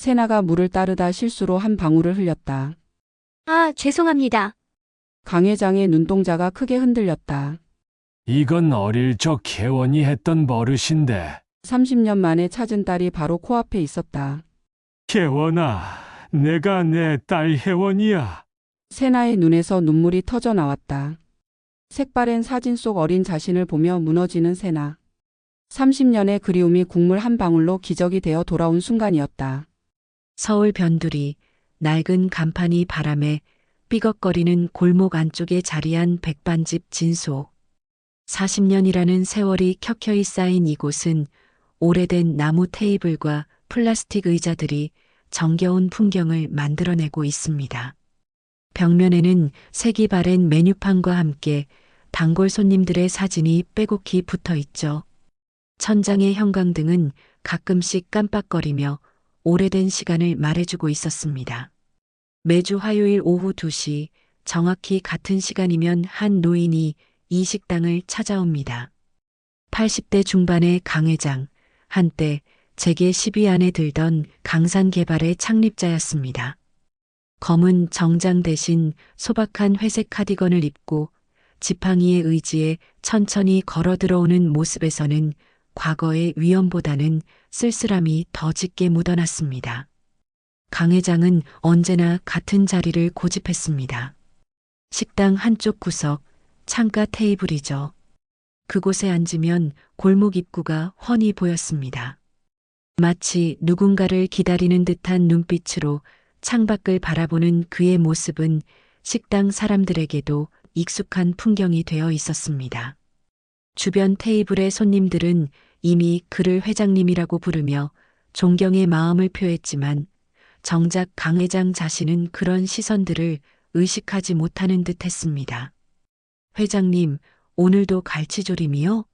세나가 물을 따르다 실수로 한 방울을 흘렸다. 아, 죄송합니다. 강 회장의 눈동자가 크게 흔들렸다. 이건 어릴 적 혜원이 했던 버릇인데. 30년 만에 찾은 딸이 바로 코앞에 있었다. 혜원아, 내가 내 딸 혜원이야. 세나의 눈에서 눈물이 터져 나왔다. 색바랜 사진 속 어린 자신을 보며 무너지는 세나. 30년의 그리움이 국물 한 방울로 기적이 되어 돌아온 순간이었다. 서울 변두리, 낡은 간판이 바람에 삐걱거리는 골목 안쪽에 자리한 백반집 진소. 40년이라는 세월이 켜켜이 쌓인 이곳은 오래된 나무 테이블과 플라스틱 의자들이 정겨운 풍경을 만들어내고 있습니다. 벽면에는 색이 바랜 메뉴판과 함께 단골 손님들의 사진이 빼곡히 붙어 있죠. 천장의 형광등은 가끔씩 깜빡거리며 오래된 시간을 말해주고 있었습니다. 매주 화요일 오후 2시 정확히 같은 시간이면 한 노인이 이 식당을 찾아옵니다. 80대 중반의 강 회장, 한때 재계 10위 안에 들던 강산개발의 창립자였습니다. 검은 정장 대신 소박한 회색 카디건을 입고 지팡이의 의지에 천천히 걸어 들어오는 모습에서는 과거의 위엄보다는 쓸쓸함이 더 짙게 묻어났습니다. 강 회장은 언제나 같은 자리를 고집했습니다. 식당 한쪽 구석, 창가 테이블이죠. 그곳에 앉으면 골목 입구가 훤히 보였습니다. 마치 누군가를 기다리는 듯한 눈빛으로 창밖을 바라보는 그의 모습은 식당 사람들에게도 익숙한 풍경이 되어 있었습니다. 주변 테이블의 손님들은 이미 그를 회장님이라고 부르며 존경의 마음을 표했지만 정작 강 회장 자신은 그런 시선들을 의식하지 못하는 듯 했습니다. 회장님, 오늘도 갈치조림이요?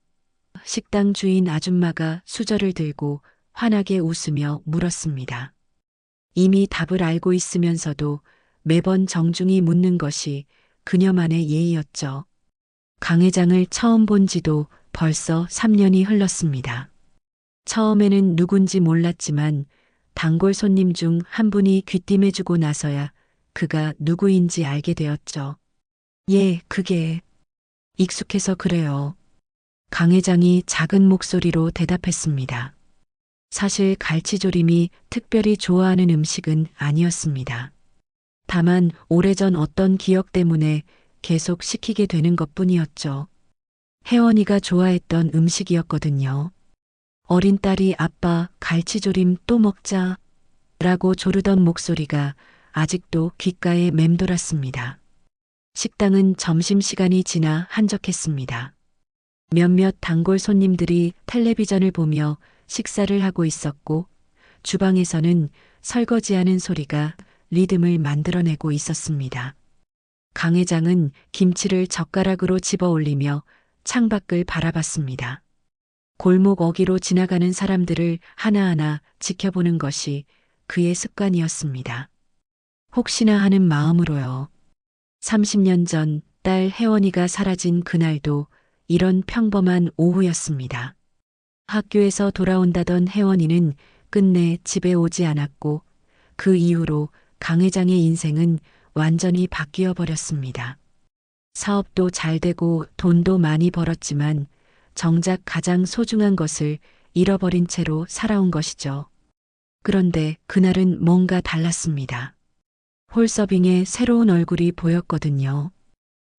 식당 주인 아줌마가 수저를 들고 환하게 웃으며 물었습니다. 이미 답을 알고 있으면서도 매번 정중히 묻는 것이 그녀만의 예의였죠. 강 회장을 처음 본 지도 벌써 3년이 흘렀습니다. 처음에는 누군지 몰랐지만 단골 손님 중 한 분이 귀띔해주고 나서야 그가 누구인지 알게 되었죠. 예, 그게 익숙해서 그래요. 강 회장이 작은 목소리로 대답했습니다. 사실 갈치조림이 특별히 좋아하는 음식은 아니었습니다. 다만 오래전 어떤 기억 때문에 계속 시키게 되는 것뿐이었죠. 혜원이가 좋아했던 음식이었거든요. 어린 딸이 아빠 갈치조림 또 먹자 라고 조르던 목소리가 아직도 귓가에 맴돌았습니다. 식당은 점심시간이 지나 한적했습니다. 몇몇 단골 손님들이 텔레비전을 보며 식사를 하고 있었고 주방에서는 설거지하는 소리가 리듬을 만들어내고 있었습니다. 강 회장은 김치를 젓가락으로 집어 올리며 창밖을 바라봤습니다. 골목 어귀로 지나가는 사람들을 하나하나 지켜보는 것이 그의 습관이었습니다. 혹시나 하는 마음으로요. 30년 전 딸 혜원이가 사라진 그날도 이런 평범한 오후였습니다. 학교에서 돌아온다던 혜원이는 끝내 집에 오지 않았고 그 이후로 강 회장의 인생은 완전히 바뀌어 버렸습니다. 사업도 잘 되고 돈도 많이 벌었지만 정작 가장 소중한 것을 잃어버린 채로 살아온 것이죠. 그런데 그날은 뭔가 달랐습니다. 홀서빙에 새로운 얼굴이 보였거든요.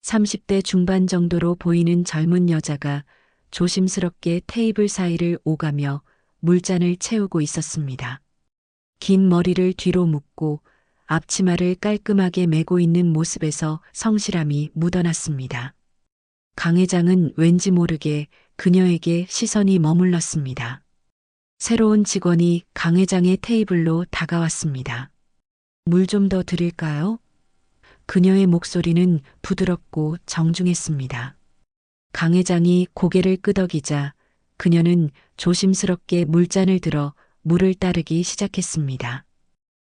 30대 중반 정도로 보이는 젊은 여자가 조심스럽게 테이블 사이를 오가며 물잔을 채우고 있었습니다. 긴 머리를 뒤로 묶고 앞치마를 깔끔하게 메고 있는 모습에서 성실함이 묻어났습니다. 강 회장은 왠지 모르게 그녀에게 시선이 머물렀습니다. 새로운 직원이 강 회장의 테이블로 다가왔습니다. 물 좀 더 드릴까요? 그녀의 목소리는 부드럽고 정중했습니다. 강 회장이 고개를 끄덕이자 그녀는 조심스럽게 물잔을 들어 물을 따르기 시작했습니다.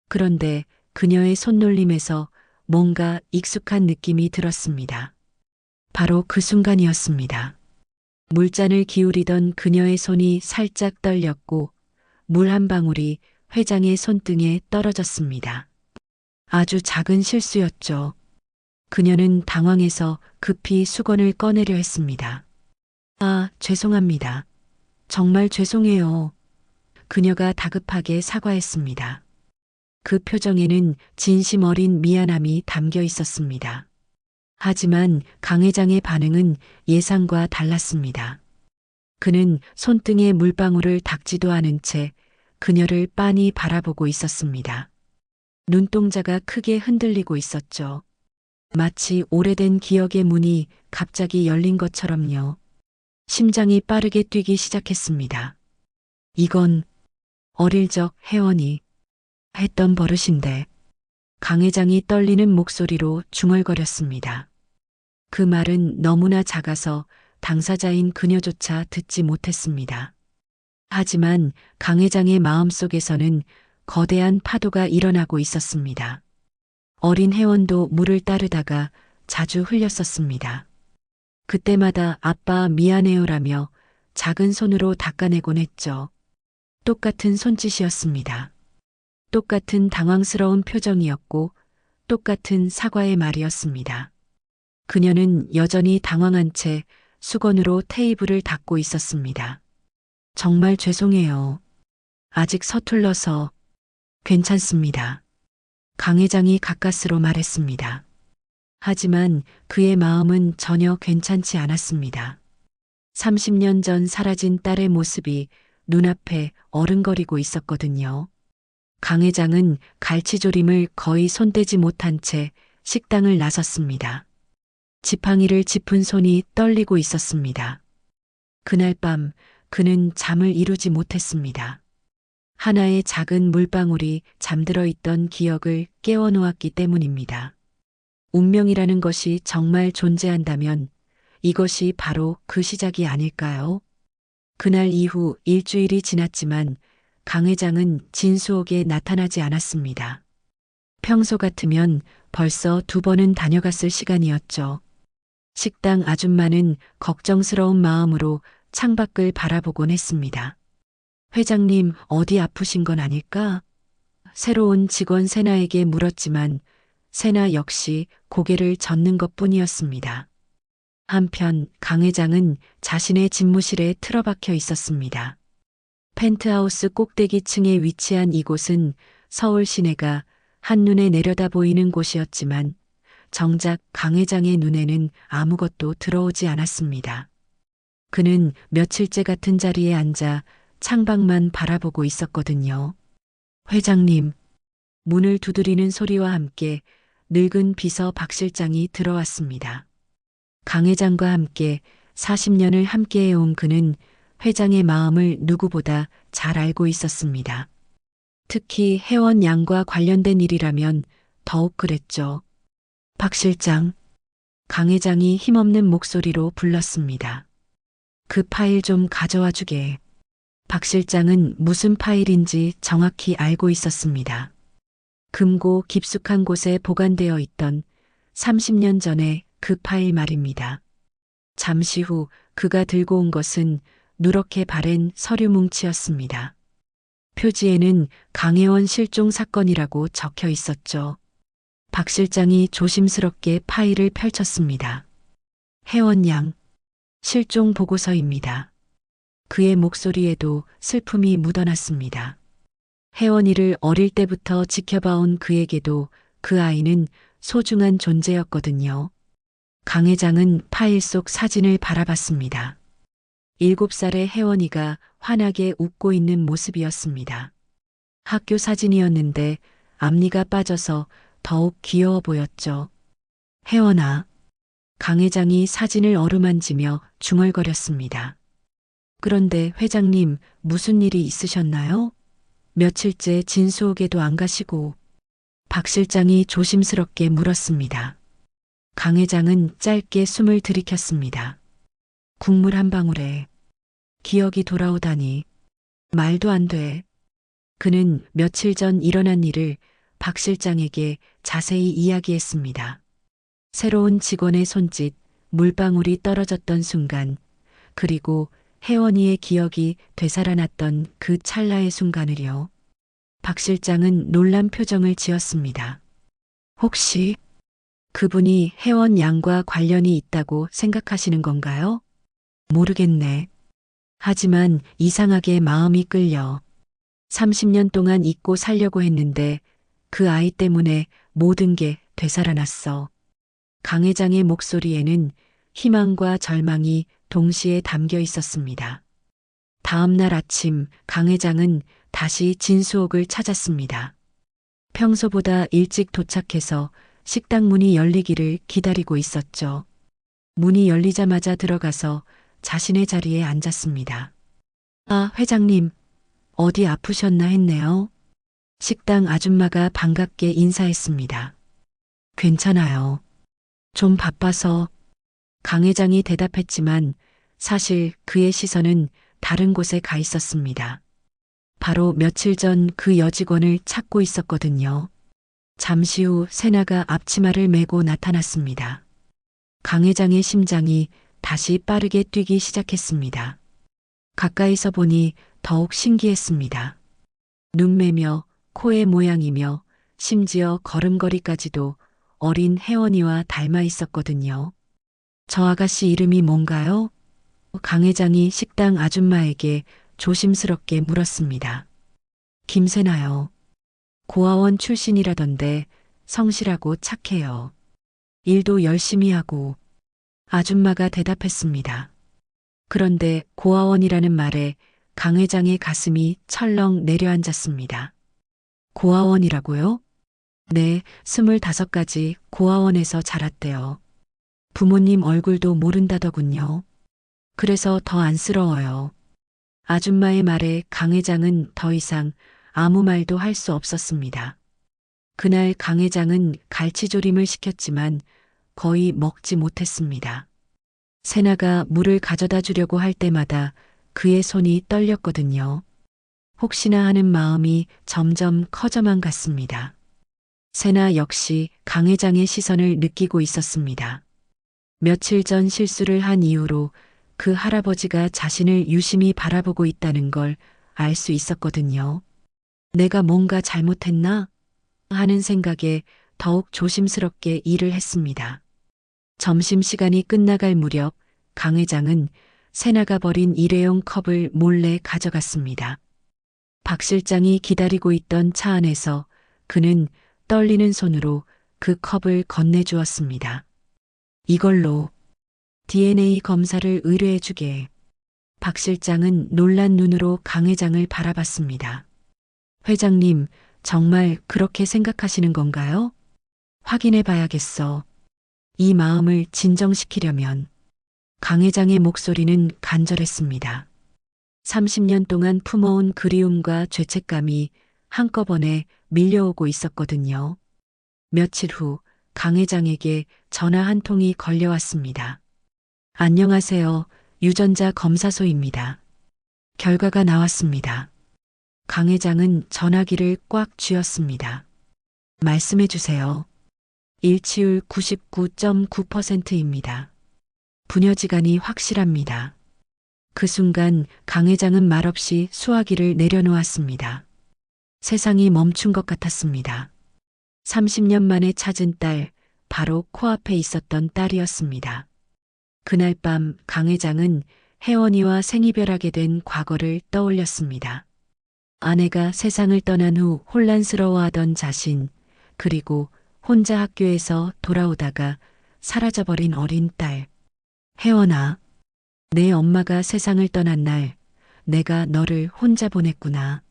그런데 그녀의 손놀림에서 뭔가 익숙한 느낌이 들었습니다. 바로 그 순간이었습니다. 물잔을 기울이던 그녀의 손이 살짝 떨렸고 물 한 방울이 회장의 손등에 떨어졌습니다. 아주 작은 실수였죠. 그녀는 당황해서 급히 수건을 꺼내려 했습니다. 아, 죄송합니다. 정말 죄송해요. 그녀가 다급하게 사과했습니다. 그 표정에는 진심 어린 미안함이 담겨 있었습니다. 하지만 강 회장의 반응은 예상과 달랐습니다. 그는 손등에 물방울을 닦지도 않은 채 그녀를 빤히 바라보고 있었습니다. 눈동자가 크게 흔들리고 있었죠. 마치 오래된 기억의 문이 갑자기 열린 것처럼요. 심장이 빠르게 뛰기 시작했습니다. 이건 어릴 적 혜원이 했던 버릇인데 강 회장이 떨리는 목소리로 중얼거렸습니다. 그 말은 너무나 작아서 당사자인 그녀조차 듣지 못했습니다. 하지만 강 회장의 마음속에서는 거대한 파도가 일어나고 있었습니다. 어린 혜원도 물을 따르다가 자주 흘렸었습니다. 그때마다 아빠 미안해요라며 작은 손으로 닦아내곤 했죠. 똑같은 손짓이었습니다. 똑같은 당황스러운 표정이었고 똑같은 사과의 말이었습니다. 그녀는 여전히 당황한 채 수건으로 테이블을 닦고 있었습니다. 정말 죄송해요. 아직 서툴러서 괜찮습니다. 강 회장이 가까스로 말했습니다. 하지만 그의 마음은 전혀 괜찮지 않았습니다. 30년 전 사라진 딸의 모습이 눈앞에 어른거리고 있었거든요. 강 회장은 갈치조림을 거의 손대지 못한 채 식당을 나섰습니다. 지팡이를 짚은 손이 떨리고 있었습니다. 그날 밤 그는 잠을 이루지 못했습니다. 하나의 작은 물방울이 잠들어 있던 기억을 깨워놓았기 때문입니다. 운명이라는 것이 정말 존재한다면 이것이 바로 그 시작이 아닐까요? 그날 이후 일주일이 지났지만 강 회장은 진수옥에 나타나지 않았습니다. 평소 같으면 벌써 2번은 다녀갔을 시간이었죠. 식당 아줌마는 걱정스러운 마음으로 창밖을 바라보곤 했습니다. 회장님, 어디 아프신 건 아닐까? 새로운 직원 세나에게 물었지만 세나 역시 고개를 젓는 것뿐이었습니다. 한편 강 회장은 자신의 집무실에 틀어박혀 있었습니다. 펜트하우스 꼭대기층에 위치한 이곳은 서울 시내가 한눈에 내려다 보이는 곳이었지만 정작 강 회장의 눈에는 아무것도 들어오지 않았습니다. 그는 며칠째 같은 자리에 앉아 창밖만 바라보고 있었거든요. 회장님, 문을 두드리는 소리와 함께 늙은 비서 박 실장이 들어왔습니다. 강 회장과 함께 40년을 함께해온 그는 회장의 마음을 누구보다 잘 알고 있었습니다. 특히 혜원 양과 관련된 일이라면 더욱 그랬죠. 박 실장, 강 회장이 힘없는 목소리로 불렀습니다. 그 파일 좀 가져와 주게. 박 실장은 무슨 파일인지 정확히 알고 있었습니다. 금고 깊숙한 곳에 보관되어 있던 30년 전의 그 파일 말입니다. 잠시 후 그가 들고 온 것은 누렇게 바랜 서류 뭉치였습니다. 표지에는 강혜원 실종 사건이라고 적혀 있었죠. 박 실장이 조심스럽게 파일을 펼쳤습니다. 혜원 양, 실종 보고서입니다. 그의 목소리에도 슬픔이 묻어났습니다. 혜원이를 어릴 때부터 지켜봐온 그에게도 그 아이는 소중한 존재였거든요. 강 회장은 파일 속 사진을 바라봤습니다. 7살의 혜원이가 환하게 웃고 있는 모습이었습니다. 학교 사진이었는데 앞니가 빠져서 더욱 귀여워 보였죠. 혜원아. 강 회장이 사진을 어루만지며 중얼거렸습니다. 그런데 회장님, 무슨 일이 있으셨나요? 며칠째 진수옥에도 안 가시고. 박 실장이 조심스럽게 물었습니다. 강 회장은 짧게 숨을 들이켰습니다. 국물 한 방울에 기억이 돌아오다니. 말도 안 돼. 그는 며칠 전 일어난 일을 박 실장에게 자세히 이야기했습니다. 새로운 직원의 손짓, 물방울이 떨어졌던 순간, 그리고 혜원이의 기억이 되살아났던 그 찰나의 순간을요. 박 실장은 놀란 표정을 지었습니다. 혹시 그분이 혜원 양과 관련이 있다고 생각하시는 건가요? 모르겠네. 하지만 이상하게 마음이 끌려. 30년 동안 잊고 살려고 했는데 그 아이 때문에 모든 게 되살아났어. 강 회장의 목소리에는 희망과 절망이 동시에 담겨 있었습니다. 다음 날 아침 강 회장은 다시 진수옥을 찾았습니다. 평소보다 일찍 도착해서 식당 문이 열리기를 기다리고 있었죠. 문이 열리자마자 들어가서 자신의 자리에 앉았습니다. 아, 회장님, 어디 아프셨나 했네요. 식당 아줌마가 반갑게 인사했습니다. 괜찮아요. 좀 바빠서 강 회장이 대답했지만 사실 그의 시선은 다른 곳에 가 있었습니다. 바로 며칠 전 그 여직원을 찾고 있었거든요. 잠시 후 세나가 앞치마를 메고 나타났습니다. 강 회장의 심장이 다시 빠르게 뛰기 시작했습니다. 가까이서 보니 더욱 신기했습니다. 눈매며 코의 모양이며 심지어 걸음걸이까지도 어린 혜원이와 닮아 있었거든요. 저 아가씨 이름이 뭔가요? 강 회장이 식당 아줌마에게 조심스럽게 물었습니다. 김세나요. 고아원 출신이라던데 성실하고 착해요. 일도 열심히 하고. 아줌마가 대답했습니다. 그런데 고아원이라는 말에 강 회장의 가슴이 철렁 내려앉았습니다. 고아원이라고요? 네, 25가지 고아원에서 자랐대요. 부모님 얼굴도 모른다더군요. 그래서 더 안쓰러워요. 아줌마의 말에 강 회장은 더 이상 아무 말도 할 수 없었습니다. 그날 강 회장은 갈치조림을 시켰지만 거의 먹지 못했습니다. 세나가 물을 가져다 주려고 할 때마다 그의 손이 떨렸거든요. 혹시나 하는 마음이 점점 커져만 갔습니다. 세나 역시 강 회장의 시선을 느끼고 있었습니다. 며칠 전 실수를 한 이후로 그 할아버지가 자신을 유심히 바라보고 있다는 걸 알 수 있었거든요. 내가 뭔가 잘못했나? 하는 생각에 더욱 조심스럽게 일을 했습니다. 점심시간이 끝나갈 무렵 강 회장은 세나가 버린 일회용 컵을 몰래 가져갔습니다. 박 실장이 기다리고 있던 차 안에서 그는 떨리는 손으로 그 컵을 건네주었습니다. 이걸로 DNA 검사를 의뢰해주게. 박 실장은 놀란 눈으로 강 회장을 바라봤습니다. 회장님, 정말 그렇게 생각하시는 건가요? 확인해 봐야겠어. 이 마음을 진정시키려면. 강 회장의 목소리는 간절했습니다. 30년 동안 품어온 그리움과 죄책감이 한꺼번에 밀려오고 있었거든요. 며칠 후 강 회장에게 전화 한 통이 걸려왔습니다. 안녕하세요. 유전자 검사소입니다. 결과가 나왔습니다. 강 회장은 전화기를 꽉 쥐었습니다. 말씀해 주세요. 일치율 99.9%입니다. 부녀지간이 확실합니다. 그 순간 강 회장은 말없이 수화기를 내려놓았습니다. 세상이 멈춘 것 같았습니다. 30년 만에 찾은 딸, 바로 코앞에 있었던 딸이었습니다. 그날 밤 강 회장은 혜원이와 생이별하게 된 과거를 떠올렸습니다. 아내가 세상을 떠난 후 혼란스러워하던 자신, 그리고 혼자 학교에서 돌아오다가 사라져버린 어린 딸. 혜원아, 내 엄마가 세상을 떠난 날 내가 너를 혼자 보냈구나.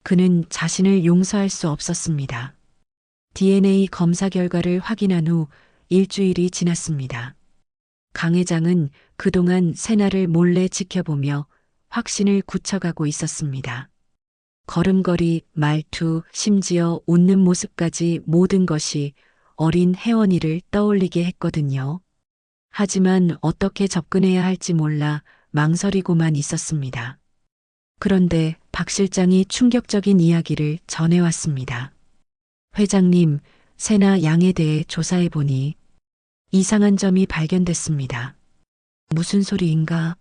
그는 자신을 용서할 수 없었습니다. DNA 검사 결과를 확인한 후 일주일이 지났습니다. 강 회장은 그동안 세나를 몰래 지켜보며 확신을 굳혀가고 있었습니다. 걸음걸이, 말투, 심지어 웃는 모습까지 모든 것이 어린 혜원이를 떠올리게 했거든요. 하지만 어떻게 접근해야 할지 몰라 망설이고만 있었습니다. 그런데 박 실장이 충격적인 이야기를 전해왔습니다. 회장님, 세나 양에 대해 조사해보니 이상한 점이 발견됐습니다. 무슨 소리인가?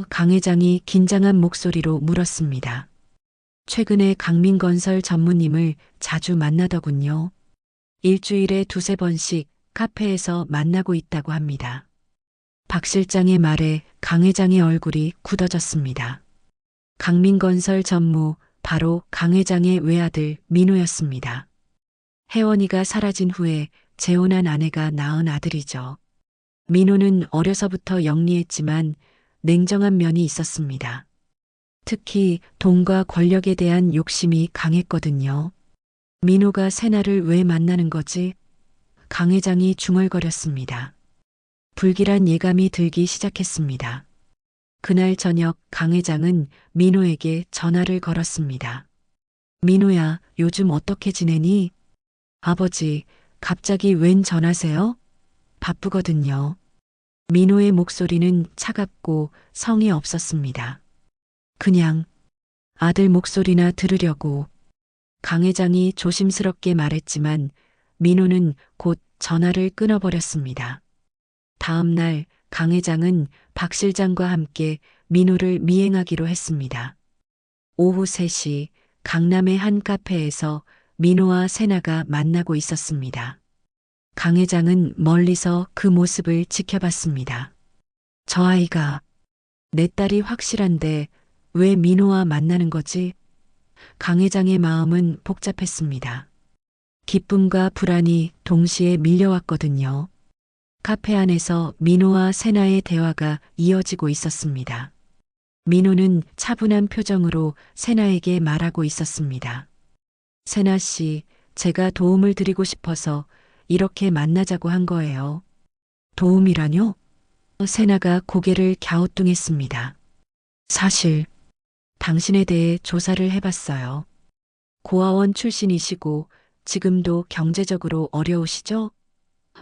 강 회장이 긴장한 목소리로 물었습니다. 최근에 강민건설 전무님을 자주 만나더군요. 일주일에 두세 번씩 카페에서 만나고 있다고 합니다. 박 실장의 말에 강 회장의 얼굴이 굳어졌습니다. 강민건설 전무, 바로 강 회장의 외아들 민호였습니다. 혜원이가 사라진 후에 재혼한 아내가 낳은 아들이죠. 민호는 어려서부터 영리했지만 냉정한 면이 있었습니다. 특히 돈과 권력에 대한 욕심이 강했거든요. 민호가 세나를 왜 만나는 거지? 강 회장이 중얼거렸습니다. 불길한 예감이 들기 시작했습니다. 그날 저녁 강 회장은 민호에게 전화를 걸었습니다. 민호야, 요즘 어떻게 지내니? 아버지, 갑자기 웬 전화세요? 바쁘거든요. 민호의 목소리는 차갑고 성이 없었습니다. 그냥 아들 목소리나 들으려고. 강 회장이 조심스럽게 말했지만 민호는 곧 전화를 끊어버렸습니다. 다음 날 강 회장은 박 실장과 함께 민호를 미행하기로 했습니다. 오후 3시 강남의 한 카페에서 민호와 세나가 만나고 있었습니다. 강 회장은 멀리서 그 모습을 지켜봤습니다. 저 아이가 내 딸이 확실한데 왜 민호와 만나는 거지? 강 회장의 마음은 복잡했습니다. 기쁨과 불안이 동시에 밀려왔거든요. 카페 안에서 민호와 세나의 대화가 이어지고 있었습니다. 민호는 차분한 표정으로 세나에게 말하고 있었습니다. 세나 씨, 제가 도움을 드리고 싶어서 이렇게 만나자고 한 거예요. 도움이라뇨? 세나가 고개를 갸우뚱했습니다. 사실 당신에 대해 조사를 해봤어요. 고아원 출신이시고 지금도 경제적으로 어려우시죠?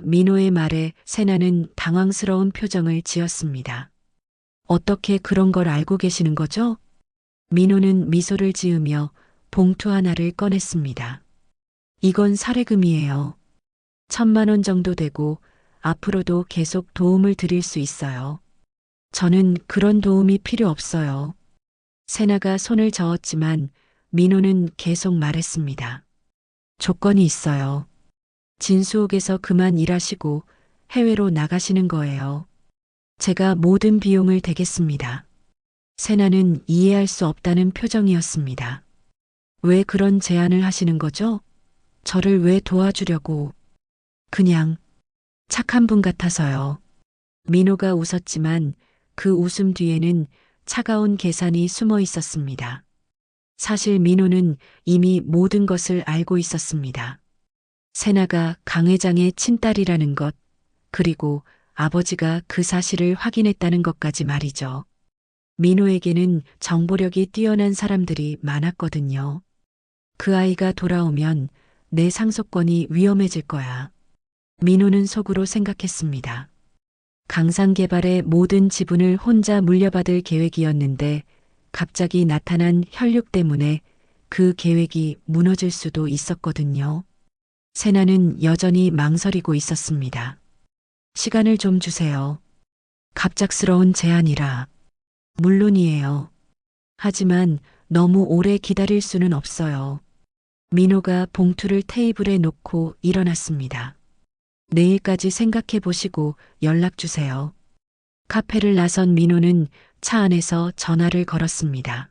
민호의 말에 세나는 당황스러운 표정을 지었습니다. 어떻게 그런 걸 알고 계시는 거죠? 민호는 미소를 지으며 봉투 하나를 꺼냈습니다. 이건 사례금이에요. 1,000만 원 정도 되고 앞으로도 계속 도움을 드릴 수 있어요. 저는 그런 도움이 필요 없어요. 세나가 손을 저었지만 민호는 계속 말했습니다. 조건이 있어요. 진수옥에서 그만 일하시고 해외로 나가시는 거예요. 제가 모든 비용을 대겠습니다. 세나는 이해할 수 없다는 표정이었습니다. 왜 그런 제안을 하시는 거죠? 저를 왜 도와주려고? 그냥 착한 분 같아서요. 민호가 웃었지만 그 웃음 뒤에는 차가운 계산이 숨어 있었습니다. 사실 민호는 이미 모든 것을 알고 있었습니다. 세나가 강 회장의 친딸이라는 것, 그리고 아버지가 그 사실을 확인했다는 것까지 말이죠. 민호에게는 정보력이 뛰어난 사람들이 많았거든요. 그 아이가 돌아오면 내 상속권이 위험해질 거야. 민호는 속으로 생각했습니다. 강상개발의 모든 지분을 혼자 물려받을 계획이었는데 갑자기 나타난 혈육 때문에 그 계획이 무너질 수도 있었거든요. 세나는 여전히 망설이고 있었습니다. 시간을 좀 주세요. 갑작스러운 제안이라. 물론이에요. 하지만 너무 오래 기다릴 수는 없어요. 민호가 봉투를 테이블에 놓고 일어났습니다. 내일까지 생각해 보시고 연락 주세요. 카페를 나선 민호는 차 안에서 전화를 걸었습니다.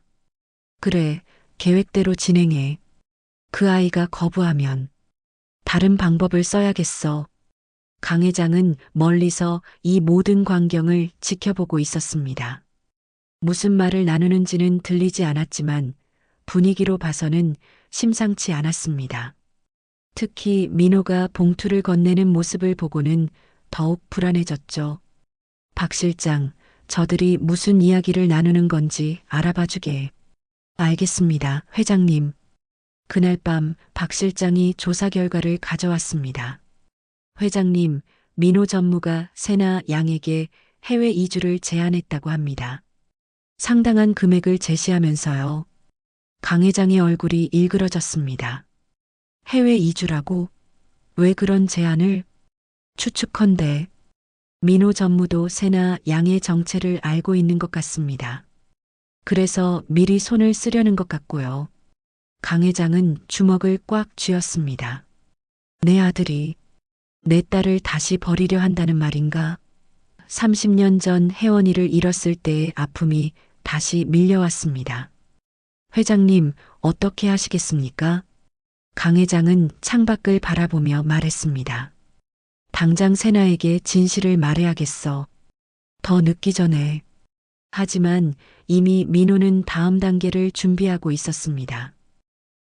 그래, 계획대로 진행해. 그 아이가 거부하면 다른 방법을 써야겠어. 강 회장은 멀리서 이 모든 광경을 지켜보고 있었습니다. 무슨 말을 나누는지는 들리지 않았지만 분위기로 봐서는 심상치 않았습니다. 특히 민호가 봉투를 건네는 모습을 보고는 더욱 불안해졌죠. 박 실장, 저들이 무슨 이야기를 나누는 건지 알아봐 주게. 알겠습니다, 회장님. 그날 밤 박 실장이 조사 결과를 가져왔습니다. 회장님, 민호 전무가 세나 양에게 해외 이주를 제안했다고 합니다. 상당한 금액을 제시하면서요. 강 회장의 얼굴이 일그러졌습니다. 해외 이주라고? 왜 그런 제안을? 추측컨대 민호 전무도 세나 양의 정체를 알고 있는 것 같습니다. 그래서 미리 손을 쓰려는 것 같고요. 강 회장은 주먹을 꽉 쥐었습니다. 내 아들이 내 딸을 다시 버리려 한다는 말인가? 30년 전 혜원이를 잃었을 때의 아픔이 다시 밀려왔습니다. 회장님, 어떻게 하시겠습니까? 강 회장은 창밖을 바라보며 말했습니다. 당장 세나에게 진실을 말해야겠어. 더 늦기 전에. 하지만 이미 민호는 다음 단계를 준비하고 있었습니다.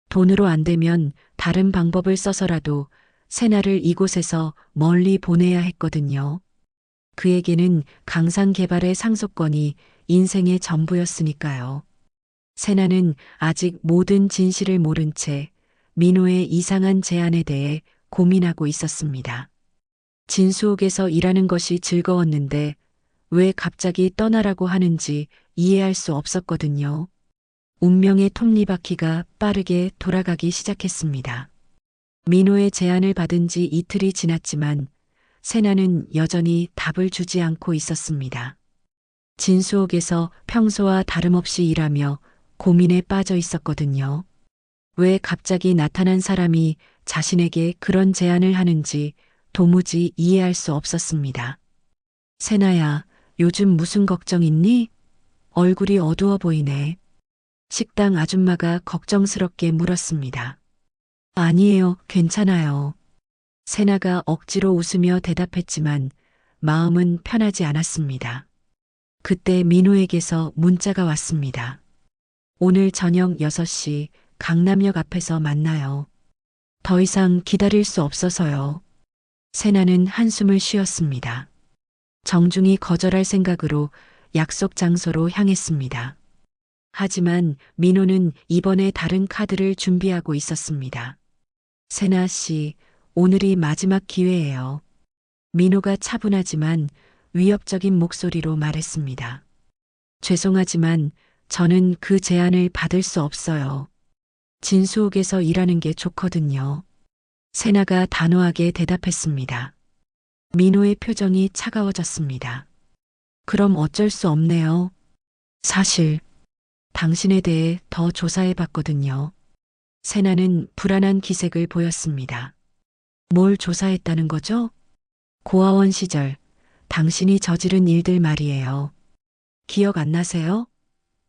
돈으로 안 되면 다른 방법을 써서라도 세나를 이곳에서 멀리 보내야 했거든요. 그에게는 강산 개발의 상속권이 인생의 전부였으니까요. 세나는 아직 모든 진실을 모른 채 민호의 이상한 제안에 대해 고민하고 있었습니다. 진수옥에서 일하는 것이 즐거웠는데 왜 갑자기 떠나라고 하는지 이해할 수 없었거든요. 운명의 톱니바퀴가 빠르게 돌아가기 시작했습니다. 민호의 제안을 받은 지 이틀이 지났지만 세나는 여전히 답을 주지 않고 있었습니다. 진수옥에서 평소와 다름없이 일하며 고민에 빠져 있었거든요. 왜 갑자기 나타난 사람이 자신에게 그런 제안을 하는지 도무지 이해할 수 없었습니다. 세나야, 요즘 무슨 걱정 있니? 얼굴이 어두워 보이네. 식당 아줌마가 걱정스럽게 물었습니다. 아니에요, 괜찮아요. 세나가 억지로 웃으며 대답했지만 마음은 편하지 않았습니다. 그때 민호에게서 문자가 왔습니다. 오늘 저녁 6시 강남역 앞에서 만나요. 더 이상 기다릴 수 없어서요. 세나는 한숨을 쉬었습니다. 정중히 거절할 생각으로 약속 장소로 향했습니다. 하지만 민호는 이번에 다른 카드를 준비하고 있었습니다. 세나 씨, 오늘이 마지막 기회예요. 민호가 차분하지만 위협적인 목소리로 말했습니다. 죄송하지만 저는 그 제안을 받을 수 없어요. 진수옥에서 일하는 게 좋거든요. 세나가 단호하게 대답했습니다. 민호의 표정이 차가워졌습니다. 그럼 어쩔 수 없네요. 사실 당신에 대해 더 조사해 봤거든요. 세나는 불안한 기색을 보였습니다. 뭘 조사했다는 거죠? 고아원 시절 당신이 저지른 일들 말이에요. 기억 안 나세요?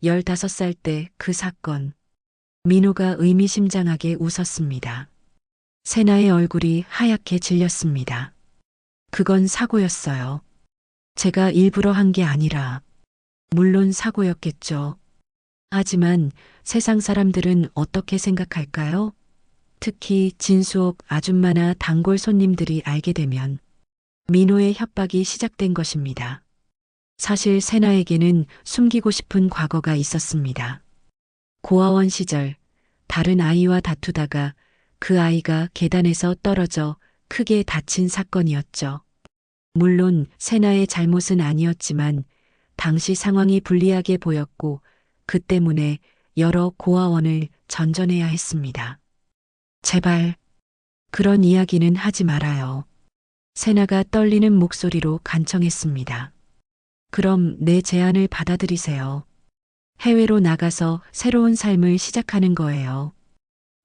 15살 때 그 사건. 민호가 의미심장하게 웃었습니다. 세나의 얼굴이 하얗게 질렸습니다. 그건 사고였어요. 제가 일부러 한 게 아니라, 물론 사고였겠죠. 하지만 세상 사람들은 어떻게 생각할까요? 특히 진수옥 아줌마나 단골 손님들이 알게 되면 민호의 협박이 시작된 것입니다. 사실 세나에게는 숨기고 싶은 과거가 있었습니다. 고아원 시절 다른 아이와 다투다가 그 아이가 계단에서 떨어져 크게 다친 사건이었죠. 물론 세나의 잘못은 아니었지만 당시 상황이 불리하게 보였고 그 때문에 여러 고아원을 전전해야 했습니다. 제발 그런 이야기는 하지 말아요. 세나가 떨리는 목소리로 간청했습니다. 그럼 내 제안을 받아들이세요. 해외로 나가서 새로운 삶을 시작하는 거예요.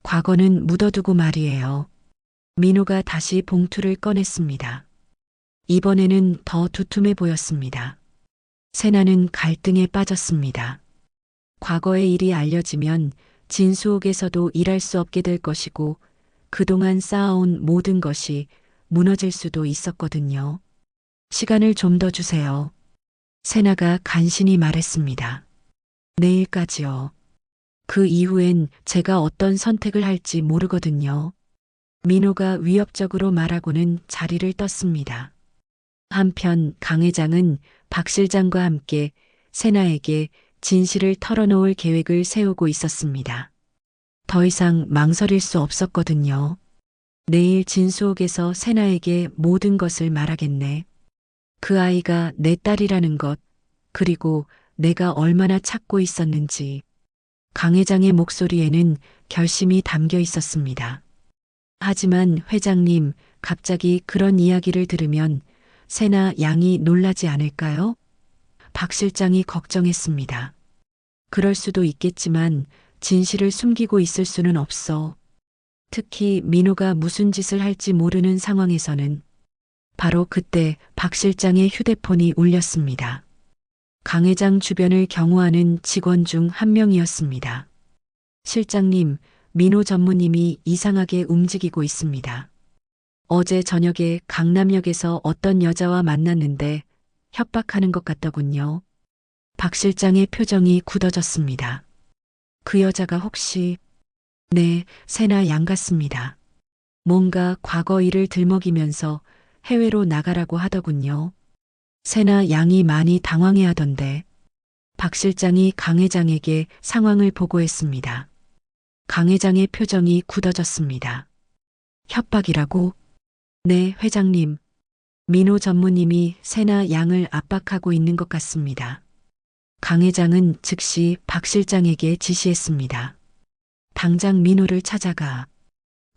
과거는 묻어두고 말이에요. 민호가 다시 봉투를 꺼냈습니다. 이번에는 더 두툼해 보였습니다. 세나는 갈등에 빠졌습니다. 과거의 일이 알려지면 진수옥에서도 일할 수 없게 될 것이고 그동안 쌓아온 모든 것이 무너질 수도 있었거든요. 시간을 좀 더 주세요. 세나가 간신히 말했습니다. 내일까지요. 그 이후엔 제가 어떤 선택을 할지 모르거든요. 민호가 위협적으로 말하고는 자리를 떴습니다. 한편 강 회장은 박 실장과 함께 세나에게 진실을 털어놓을 계획을 세우고 있었습니다. 더 이상 망설일 수 없었거든요. 내일 진수옥에서 세나에게 모든 것을 말하겠네. 그 아이가 내 딸이라는 것, 그리고 내가 얼마나 찾고 있었는지. 강 회장의 목소리에는 결심이 담겨 있었습니다. 하지만 회장님, 갑자기 그런 이야기를 들으면 세나 양이 놀라지 않을까요? 박 실장이 걱정했습니다. 그럴 수도 있겠지만 진실을 숨기고 있을 수는 없어. 특히 민호가 무슨 짓을 할지 모르는 상황에서는. 바로 그때 박 실장의 휴대폰이 울렸습니다. 강 회장 주변을 경호하는 직원 중 한 명이었습니다. 실장님, 민호 전무님이 이상하게 움직이고 있습니다. 어제 저녁에 강남역에서 어떤 여자와 만났는데 협박하는 것 같더군요. 박 실장의 표정이 굳어졌습니다. 그 여자가 혹시... 네, 세나 양 같습니다. 뭔가 과거 일을 들먹이면서 해외로 나가라고 하더군요. 세나 양이 많이 당황해 하던데 박 실장이 강 회장에게 상황을 보고했습니다. 강 회장의 표정이 굳어졌습니다. 협박이라고? 네, 회장님. 민호 전무님이 세나 양을 압박하고 있는 것 같습니다. 강 회장은 즉시 박 실장에게 지시했습니다. 당장 민호를 찾아가.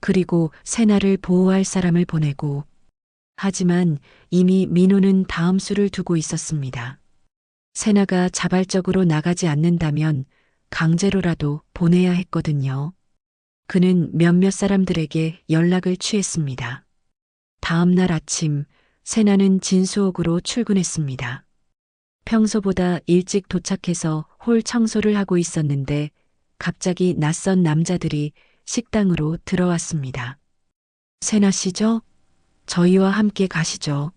그리고 세나를 보호할 사람을 보내고. 하지만 이미 민호는 다음 수를 두고 있었습니다. 세나가 자발적으로 나가지 않는다면 강제로라도 보내야 했거든요. 그는 몇몇 사람들에게 연락을 취했습니다. 다음 날 아침 세나는 진수옥으로 출근했습니다. 평소보다 일찍 도착해서 홀 청소를 하고 있었는데 갑자기 낯선 남자들이 식당으로 들어왔습니다. 세나 씨죠? 저희와 함께 가시죠.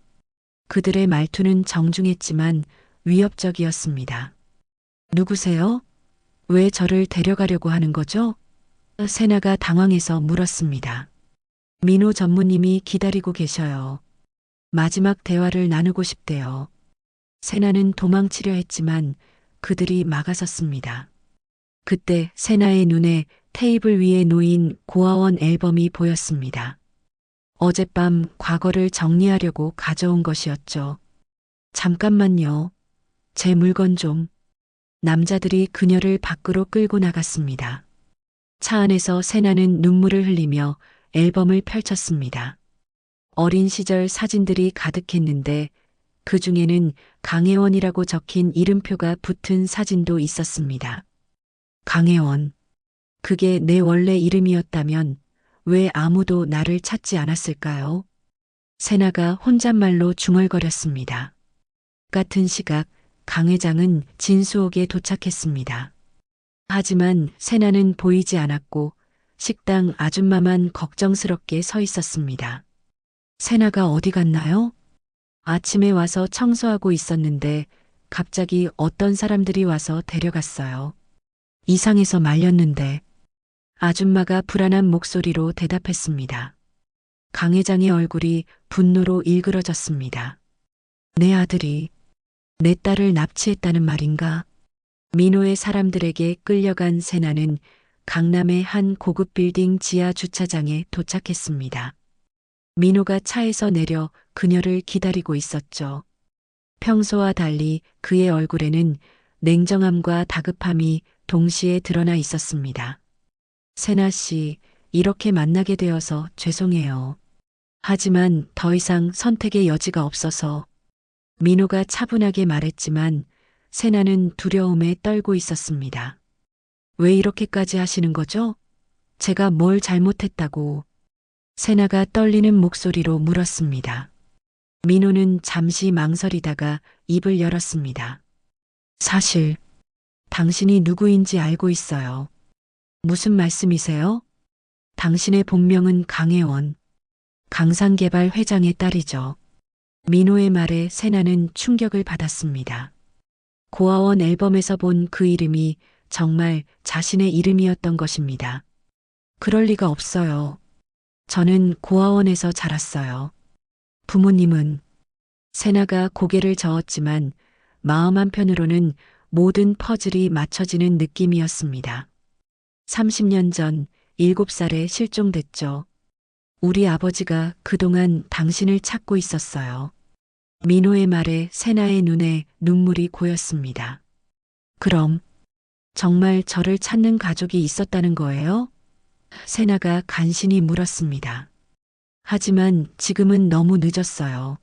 그들의 말투는 정중했지만 위협적이었습니다. 누구세요? 왜 저를 데려가려고 하는 거죠? 세나가 당황해서 물었습니다. 민호 전무님이 기다리고 계셔요. 마지막 대화를 나누고 싶대요. 세나는 도망치려 했지만 그들이 막아섰습니다. 그때 세나의 눈에 테이블 위에 놓인 고아원 앨범이 보였습니다. 어젯밤 과거를 정리하려고 가져온 것이었죠. 잠깐만요. 제 물건 좀. 남자들이 그녀를 밖으로 끌고 나갔습니다. 차 안에서 세나는 눈물을 흘리며 앨범을 펼쳤습니다. 어린 시절 사진들이 가득했는데 그 중에는 강혜원이라고 적힌 이름표가 붙은 사진도 있었습니다. 강혜원. 그게 내 원래 이름이었다면 왜 아무도 나를 찾지 않았을까요? 세나가 혼잣말로 중얼거렸습니다. 같은 시각 강 회장은 진수옥에 도착했습니다. 하지만 세나는 보이지 않았고 식당 아줌마만 걱정스럽게 서 있었습니다. 세나가 어디 갔나요? 아침에 와서 청소하고 있었는데 갑자기 어떤 사람들이 와서 데려갔어요. 이상해서 말렸는데. 아줌마가 불안한 목소리로 대답했습니다. 강 회장의 얼굴이 분노로 일그러졌습니다. 내 아들이 내 딸을 납치했다는 말인가? 민호의 사람들에게 끌려간 세나는 강남의 한 고급 빌딩 지하 주차장에 도착했습니다. 민호가 차에서 내려 그녀를 기다리고 있었죠. 평소와 달리 그의 얼굴에는 냉정함과 다급함이 동시에 드러나 있었습니다. 세나 씨, 이렇게 만나게 되어서 죄송해요. 하지만 더 이상 선택의 여지가 없어서. 민호가 차분하게 말했지만 세나는 두려움에 떨고 있었습니다. 왜 이렇게까지 하시는 거죠? 제가 뭘 잘못했다고. 세나가 떨리는 목소리로 물었습니다. 민호는 잠시 망설이다가 입을 열었습니다. 사실 당신이 누구인지 알고 있어요. 무슨 말씀이세요? 당신의 본명은 강혜원, 강산개발 회장의 딸이죠. 민호의 말에 세나는 충격을 받았습니다. 고아원 앨범에서 본 그 이름이 정말 자신의 이름이었던 것입니다. 그럴 리가 없어요. 저는 고아원에서 자랐어요. 부모님은. 세나가 고개를 저었지만 마음 한편으로는 모든 퍼즐이 맞춰지는 느낌이었습니다. 30년 전 7살에 실종됐죠. 우리 아버지가 그동안 당신을 찾고 있었어요. 민호의 말에 세나의 눈에 눈물이 고였습니다. 그럼 정말 저를 찾는 가족이 있었다는 거예요? 세나가 간신히 물었습니다. 하지만 지금은 너무 늦었어요.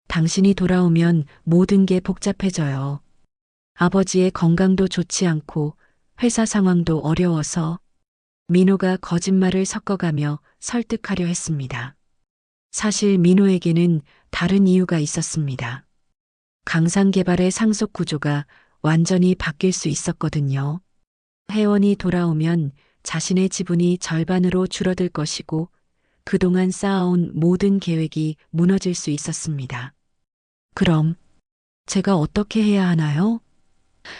당신이 돌아오면 모든 게 복잡해져요. 아버지의 건강도 좋지 않고 회사 상황도 어려워서 민호가 거짓말을 섞어가며 설득하려 했습니다. 사실 민호에게는 다른 이유가 있었습니다. 강상개발의 상속 구조가 완전히 바뀔 수 있었거든요. 회원이 돌아오면 자신의 지분이 절반으로 줄어들 것이고 그동안 쌓아온 모든 계획이 무너질 수 있었습니다. 그럼 제가 어떻게 해야 하나요?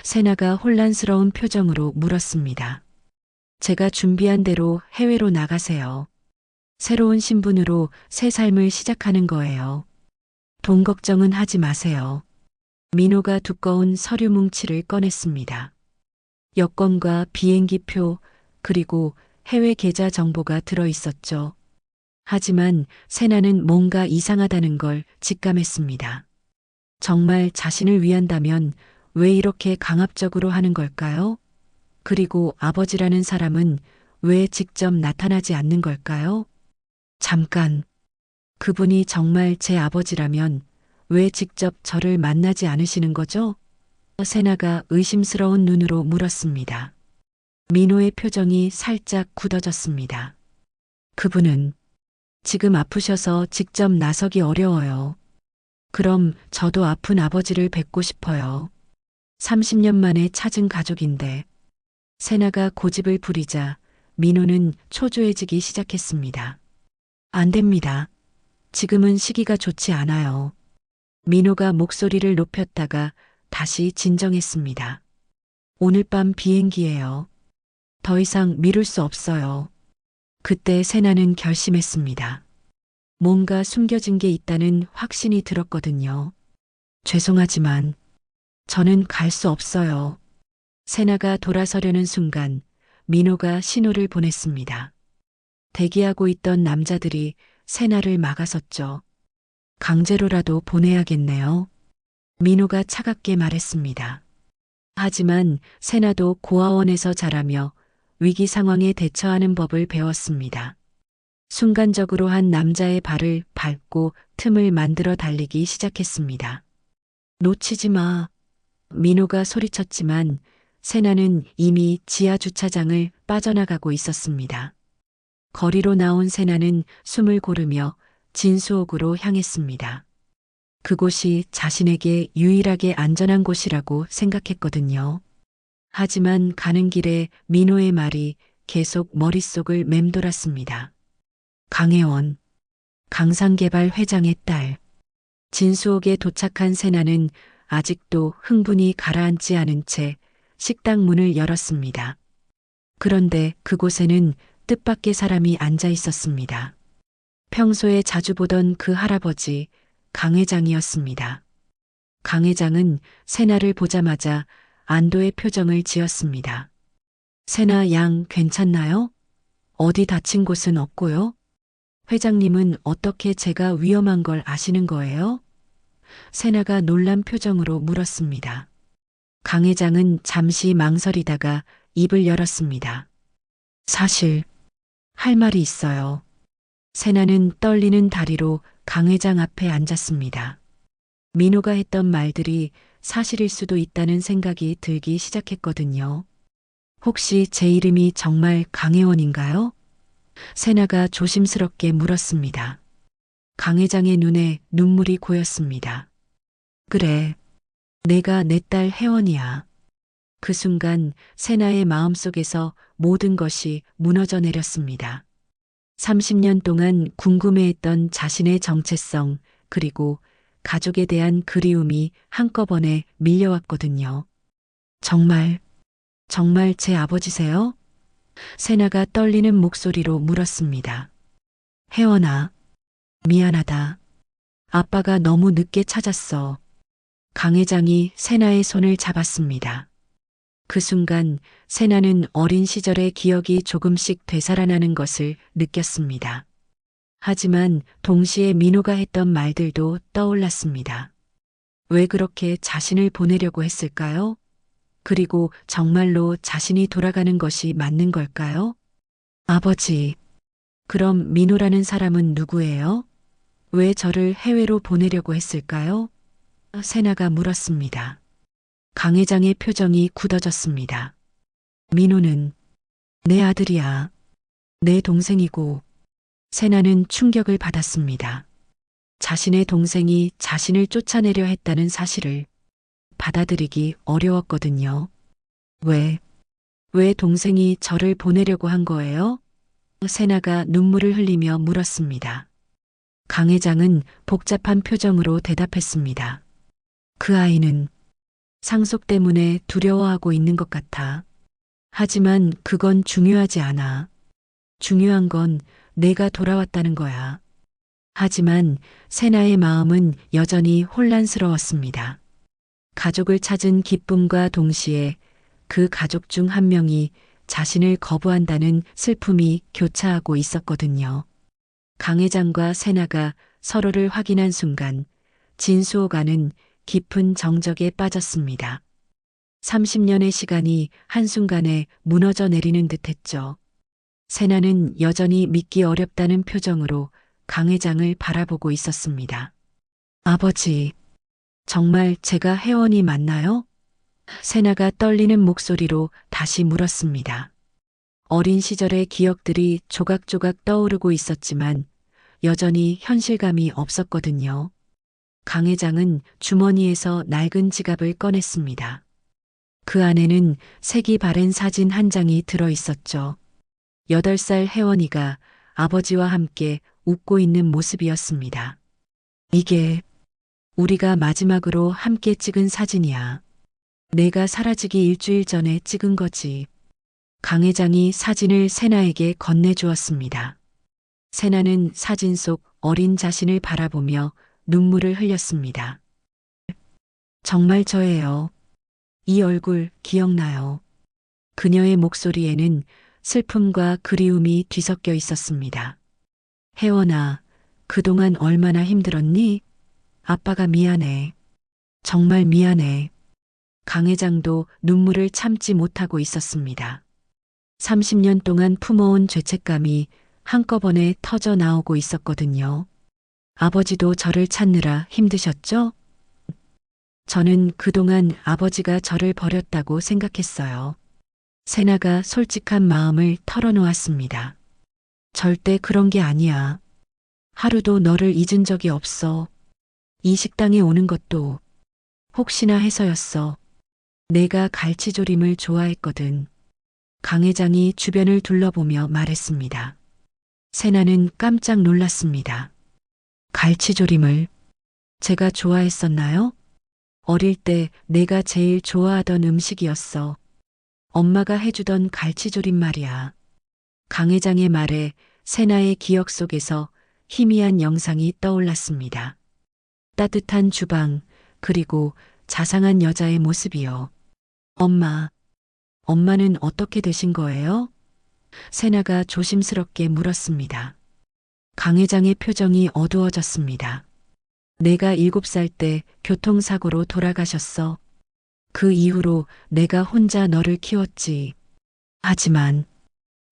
세나가 혼란스러운 표정으로 물었습니다. 제가 준비한 대로 해외로 나가세요. 새로운 신분으로 새 삶을 시작하는 거예요. 돈 걱정은 하지 마세요. 민호가 두꺼운 서류 뭉치를 꺼냈습니다. 여권과 비행기표 그리고 해외 계좌 정보가 들어 있었죠. 하지만 세나는 뭔가 이상하다는 걸 직감했습니다. 정말 자신을 위한다면 왜 이렇게 강압적으로 하는 걸까요? 그리고 아버지라는 사람은 왜 직접 나타나지 않는 걸까요? 잠깐, 그분이 정말 제 아버지라면 왜 직접 저를 만나지 않으시는 거죠? 세나가 의심스러운 눈으로 물었습니다. 민호의 표정이 살짝 굳어졌습니다. 그분은 지금 아프셔서 직접 나서기 어려워요. 그럼 저도 아픈 아버지를 뵙고 싶어요. 30년 만에 찾은 가족인데. 세나가 고집을 부리자 민호는 초조해지기 시작했습니다. 안 됩니다. 지금은 시기가 좋지 않아요. 민호가 목소리를 높였다가 다시 진정했습니다. 오늘 밤 비행기예요. 더 이상 미룰 수 없어요. 그때 세나는 결심했습니다. 뭔가 숨겨진 게 있다는 확신이 들었거든요. 죄송하지만 저는 갈 수 없어요. 세나가 돌아서려는 순간 민호가 신호를 보냈습니다. 대기하고 있던 남자들이 세나를 막아섰죠. 강제로라도 보내야겠네요. 민호가 차갑게 말했습니다. 하지만 세나도 고아원에서 자라며 위기 상황에 대처하는 법을 배웠습니다. 순간적으로 한 남자의 발을 밟고 틈을 만들어 달리기 시작했습니다. 놓치지 마. 민호가 소리쳤지만 세나는 이미 지하 주차장을 빠져나가고 있었습니다. 거리로 나온 세나는 숨을 고르며 진수옥으로 향했습니다. 그곳이 자신에게 유일하게 안전한 곳이라고 생각했거든요. 하지만 가는 길에 민호의 말이 계속 머릿속을 맴돌았습니다. 강혜원, 강상개발 회장의 딸. 진수옥에 도착한 세나는 아직도 흥분이 가라앉지 않은 채 식당 문을 열었습니다. 그런데 그곳에는 뜻밖의 사람이 앉아 있었습니다. 평소에 자주 보던 그 할아버지, 강 회장이었습니다. 강 회장은 세나를 보자마자 안도의 표정을 지었습니다. 세나 양 괜찮나요? 어디 다친 곳은 없고요? 회장님은 어떻게 제가 위험한 걸 아시는 거예요? 세나가 놀란 표정으로 물었습니다. 강 회장은 잠시 망설이다가 입을 열었습니다. 사실 할 말이 있어요. 세나는 떨리는 다리로 강 회장 앞에 앉았습니다. 민호가 했던 말들이 사실일 수도 있다는 생각이 들기 시작했거든요. 혹시 제 이름이 정말 강혜원인가요? 세나가 조심스럽게 물었습니다. 강 회장의 눈에 눈물이 고였습니다. 그래, 내가 내 딸 혜원이야. 그 순간 세나의 마음속에서 모든 것이 무너져 내렸습니다. 30년 동안 궁금해했던 자신의 정체성 그리고 가족에 대한 그리움이 한꺼번에 밀려왔거든요. 정말 제 아버지세요? 세나가 떨리는 목소리로 물었습니다. 혜원아, 미안하다. 아빠가 너무 늦게 찾았어. 강 회장이 세나의 손을 잡았습니다. 그 순간 세나는 어린 시절의 기억이 조금씩 되살아나는 것을 느꼈습니다. 하지만 동시에 민호가 했던 말들도 떠올랐습니다. 왜 그렇게 자신을 보내려고 했을까요? 그리고 정말로 자신이 돌아가는 것이 맞는 걸까요? 아버지, 그럼 민호라는 사람은 누구예요? 왜 저를 해외로 보내려고 했을까요? 세나가 물었습니다. 강 회장의 표정이 굳어졌습니다. 민호는 내 아들이야. 내 동생이고. 세나는 충격을 받았습니다. 자신의 동생이 자신을 쫓아내려 했다는 사실을 받아들이기 어려웠거든요. 왜 동생이 저를 보내려고 한 거예요? 세나가 눈물을 흘리며 물었습니다. 강 회장은 복잡한 표정으로 대답했습니다. 그 아이는 상속 때문에 두려워하고 있는 것 같아. 하지만 그건 중요하지 않아. 중요한 건 내가 돌아왔다는 거야. 하지만 세나의 마음은 여전히 혼란스러웠습니다. 가족을 찾은 기쁨과 동시에 그 가족 중 한 명이 자신을 거부한다는 슬픔이 교차하고 있었거든요. 강 회장과 세나가 서로를 확인한 순간 진수호가는 깊은 정적에 빠졌습니다. 30년의 시간이 한순간에 무너져 내리는 듯했죠. 세나는 여전히 믿기 어렵다는 표정으로 강 회장을 바라보고 있었습니다. 아버지, 정말 제가 혜원이 맞나요? 세나가 떨리는 목소리로 다시 물었습니다. 어린 시절의 기억들이 조각조각 떠오르고 있었지만 여전히 현실감이 없었거든요. 강 회장은 주머니에서 낡은 지갑을 꺼냈습니다. 그 안에는 색이 바랜 사진 한 장이 들어 있었죠. 8살 혜원이가 아버지와 함께 웃고 있는 모습이었습니다. 이게 우리가 마지막으로 함께 찍은 사진이야. 내가 사라지기 일주일 전에 찍은 거지. 강 회장이 사진을 세나에게 건네주었습니다. 세나는 사진 속 어린 자신을 바라보며 눈물을 흘렸습니다. 정말 저예요. 이 얼굴 기억나요? 그녀의 목소리에는 슬픔과 그리움이 뒤섞여 있었습니다. 혜원아, 그동안 얼마나 힘들었니? 아빠가 미안해. 정말 미안해. 강 회장도 눈물을 참지 못하고 있었습니다. 30년 동안 품어온 죄책감이 한꺼번에 터져 나오고 있었거든요. 아버지도 저를 찾느라 힘드셨죠? 저는 그동안 아버지가 저를 버렸다고 생각했어요. 세나가 솔직한 마음을 털어놓았습니다. 절대 그런 게 아니야. 하루도 너를 잊은 적이 없어. 이 식당에 오는 것도 혹시나 해서였어. 내가 갈치조림을 좋아했거든. 강 회장이 주변을 둘러보며 말했습니다. 세나는 깜짝 놀랐습니다. 갈치조림을 제가 좋아했었나요? 어릴 때 내가 제일 좋아하던 음식이었어. 엄마가 해주던 갈치조림 말이야. 강 회장의 말에 세나의 기억 속에서 희미한 영상이 떠올랐습니다. 따뜻한 주방, 그리고 자상한 여자의 모습이요. 엄마는 어떻게 되신 거예요? 세나가 조심스럽게 물었습니다. 강 회장의 표정이 어두워졌습니다. 내가 7살 때 교통사고로 돌아가셨어. 그 이후로 내가 혼자 너를 키웠지. 하지만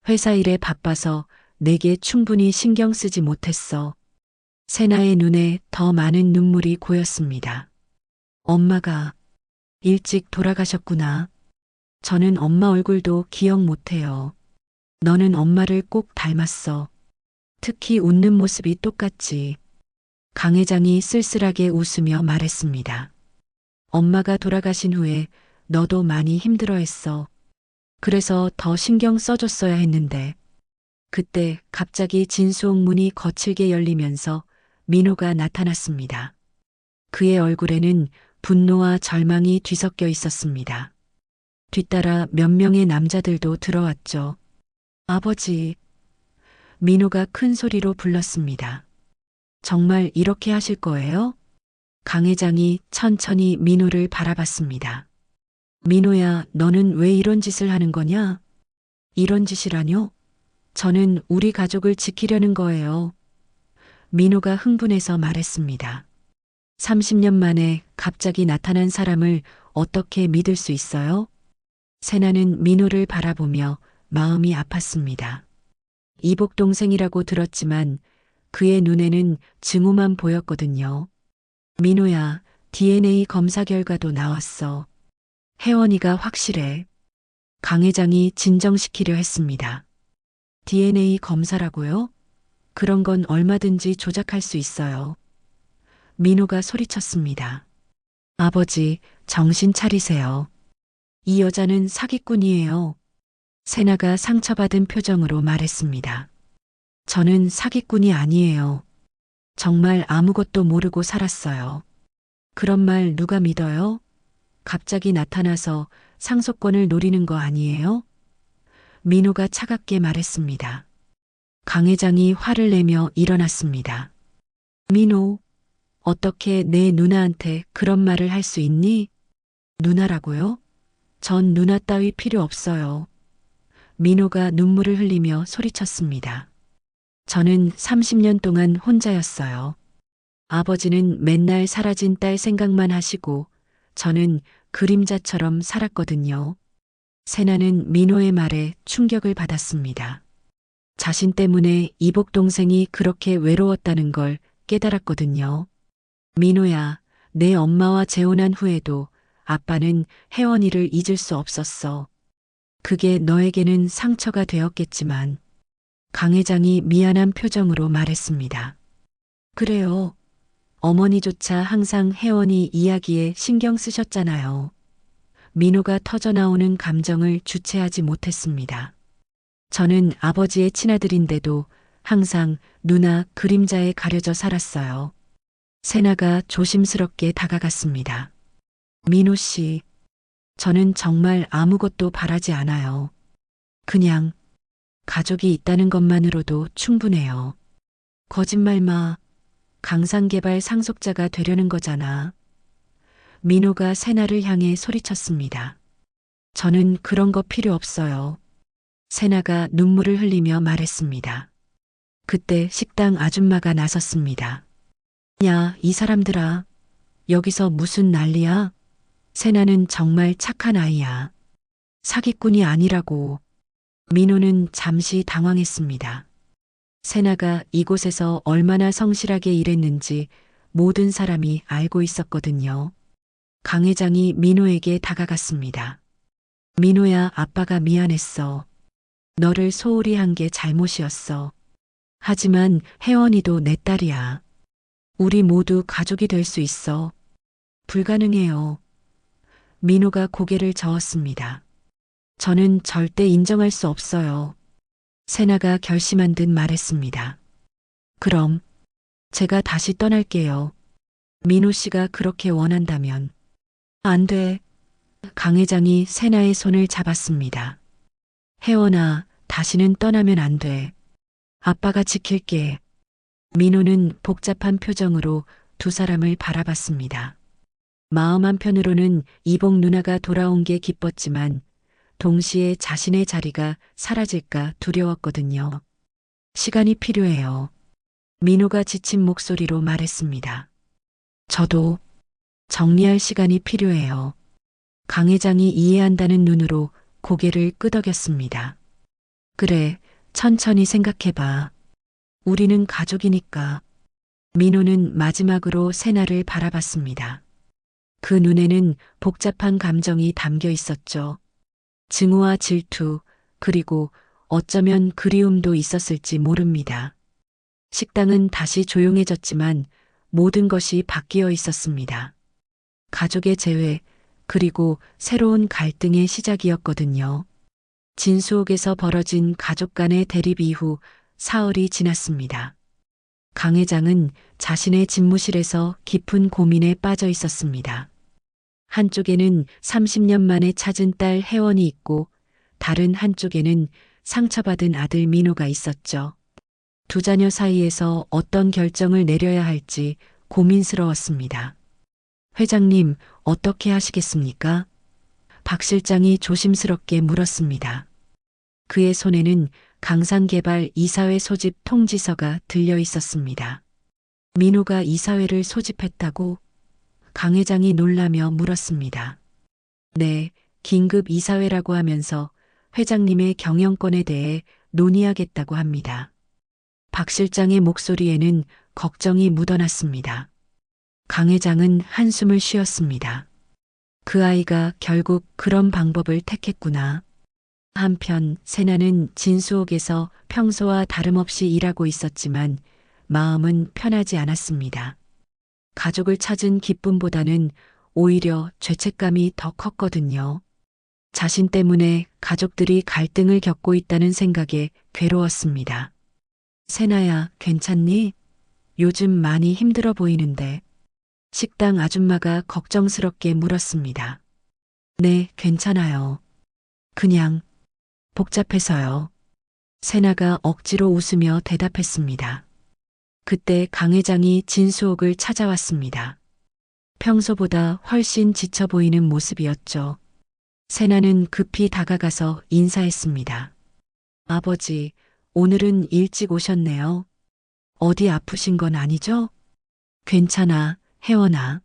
회사 일에 바빠서 내게 충분히 신경 쓰지 못했어. 세나의 눈에 더 많은 눈물이 고였습니다. 엄마가 일찍 돌아가셨구나. 저는 엄마 얼굴도 기억 못해요. 너는 엄마를 꼭 닮았어. 특히 웃는 모습이 똑같지. 강 회장이 쓸쓸하게 웃으며 말했습니다. 엄마가 돌아가신 후에 너도 많이 힘들어했어. 그래서 더 신경 써줬어야 했는데. 그때 갑자기 진수옥 문이 거칠게 열리면서 민호가 나타났습니다. 그의 얼굴에는 분노와 절망이 뒤섞여 있었습니다. 뒤따라 몇 명의 남자들도 들어왔죠. 아버지. 민호가 큰 소리로 불렀습니다. 정말 이렇게 하실 거예요? 강 회장이 천천히 민호를 바라봤습니다. 민호야, 너는 왜 이런 짓을 하는 거냐? 이런 짓이라뇨? 저는 우리 가족을 지키려는 거예요. 민호가 흥분해서 말했습니다. 30년 만에 갑자기 나타난 사람을 어떻게 믿을 수 있어요? 세나는 민호를 바라보며 마음이 아팠습니다. 이복 동생이라고 들었지만 그의 눈에는 증오만 보였거든요. 민호야, DNA 검사 결과도 나왔어. 혜원이가 확실해. 강 회장이 진정시키려 했습니다. DNA 검사라고요? 그런 건 얼마든지 조작할 수 있어요. 민호가 소리쳤습니다. 아버지, 정신 차리세요. 이 여자는 사기꾼이에요. 세나가 상처받은 표정으로 말했습니다. 저는 사기꾼이 아니에요. 정말 아무것도 모르고 살았어요. 그런 말 누가 믿어요? 갑자기 나타나서 상속권을 노리는 거 아니에요? 민호가 차갑게 말했습니다. 강 회장이 화를 내며 일어났습니다. 민호, 어떻게 내 누나한테 그런 말을 할 수 있니? 누나라고요? 전 누나 따위 필요 없어요. 민호가 눈물을 흘리며 소리쳤습니다. 저는 30년 동안 혼자였어요. 아버지는 맨날 사라진 딸 생각만 하시고 저는 그림자처럼 살았거든요. 세나는 민호의 말에 충격을 받았습니다. 자신 때문에 이복 동생이 그렇게 외로웠다는 걸 깨달았거든요. 민호야, 내 엄마와 재혼한 후에도 아빠는 혜원이를 잊을 수 없었어. 그게 너에게는 상처가 되었겠지만 강 회장이 미안한 표정으로 말했습니다. 그래요. 어머니조차 항상 혜원이 이야기에 신경 쓰셨잖아요. 민호가 터져나오는 감정을 주체하지 못했습니다. 저는 아버지의 친아들인데도 항상 누나 그림자에 가려져 살았어요. 세나가 조심스럽게 다가갔습니다. 민호 씨, 저는 정말 아무것도 바라지 않아요. 그냥 가족이 있다는 것만으로도 충분해요. 거짓말 마. 강산개발 상속자가 되려는 거잖아. 민호가 세나를 향해 소리쳤습니다. 저는 그런 거 필요 없어요. 세나가 눈물을 흘리며 말했습니다. 그때 식당 아줌마가 나섰습니다. 야, 이 사람들아. 여기서 무슨 난리야? 세나는 정말 착한 아이야. 사기꾼이 아니라고. 민호는 잠시 당황했습니다. 세나가 이곳에서 얼마나 성실하게 일했는지 모든 사람이 알고 있었거든요. 강 회장이 민호에게 다가갔습니다. 민호야, 아빠가 미안했어. 너를 소홀히 한 게 잘못이었어. 하지만 혜원이도 내 딸이야. 우리 모두 가족이 될 수 있어. 불가능해요. 민호가 고개를 저었습니다. 저는 절대 인정할 수 없어요. 세나가 결심한 듯 말했습니다. 그럼 제가 다시 떠날게요. 민호 씨가 그렇게 원한다면. 안 돼. 강 회장이 세나의 손을 잡았습니다. 혜원아, 다시는 떠나면 안 돼. 아빠가 지킬게. 민호는 복잡한 표정으로 두 사람을 바라봤습니다. 마음 한편으로는 이복 누나가 돌아온 게 기뻤지만 동시에 자신의 자리가 사라질까 두려웠거든요. 시간이 필요해요. 민호가 지친 목소리로 말했습니다. 저도 정리할 시간이 필요해요. 강 회장이 이해한다는 눈으로 고개를 끄덕였습니다. 그래, 천천히 생각해봐. 우리는 가족이니까. 민호는 마지막으로 세나를 바라봤습니다. 그 눈에는 복잡한 감정이 담겨 있었죠. 증오와 질투, 그리고 어쩌면 그리움도 있었을지 모릅니다. 식당은 다시 조용해졌지만 모든 것이 바뀌어 있었습니다. 가족의 재회, 그리고 새로운 갈등의 시작이었거든요. 진수옥에서 벌어진 가족 간의 대립 이후 사흘이 지났습니다. 강 회장은 자신의 집무실에서 깊은 고민에 빠져 있었습니다. 한쪽에는 30년 만에 찾은 딸 혜원이 있고 다른 한쪽에는 상처받은 아들 민호가 있었죠. 두 자녀 사이에서 어떤 결정을 내려야 할지 고민스러웠습니다. 회장님, 어떻게 하시겠습니까? 박 실장이 조심스럽게 물었습니다. 그의 손에는 강산개발 이사회 소집 통지서가 들려 있었습니다. 민호가 이사회를 소집했다고? 강 회장이 놀라며 물었습니다. 네, 긴급 이사회라고 하면서 회장님의 경영권에 대해 논의하겠다고 합니다. 박 실장의 목소리에는 걱정이 묻어났습니다. 강 회장은 한숨을 쉬었습니다. 그 아이가 결국 그런 방법을 택했구나. 한편 세나는 진수옥에서 평소와 다름없이 일하고 있었지만 마음은 편하지 않았습니다. 가족을 찾은 기쁨보다는 오히려 죄책감이 더 컸거든요. 자신 때문에 가족들이 갈등을 겪고 있다는 생각에 괴로웠습니다. 세나야, 괜찮니? 요즘 많이 힘들어 보이는데. 식당 아줌마가 걱정스럽게 물었습니다. 네, 괜찮아요. 그냥 복잡해서요. 세나가 억지로 웃으며 대답했습니다. 그때 강 회장이 진수옥을 찾아왔습니다. 평소보다 훨씬 지쳐 보이는 모습이었죠. 세나는 급히 다가가서 인사했습니다. 아버지, 오늘은 일찍 오셨네요. 어디 아프신 건 아니죠? 괜찮아, 혜원아.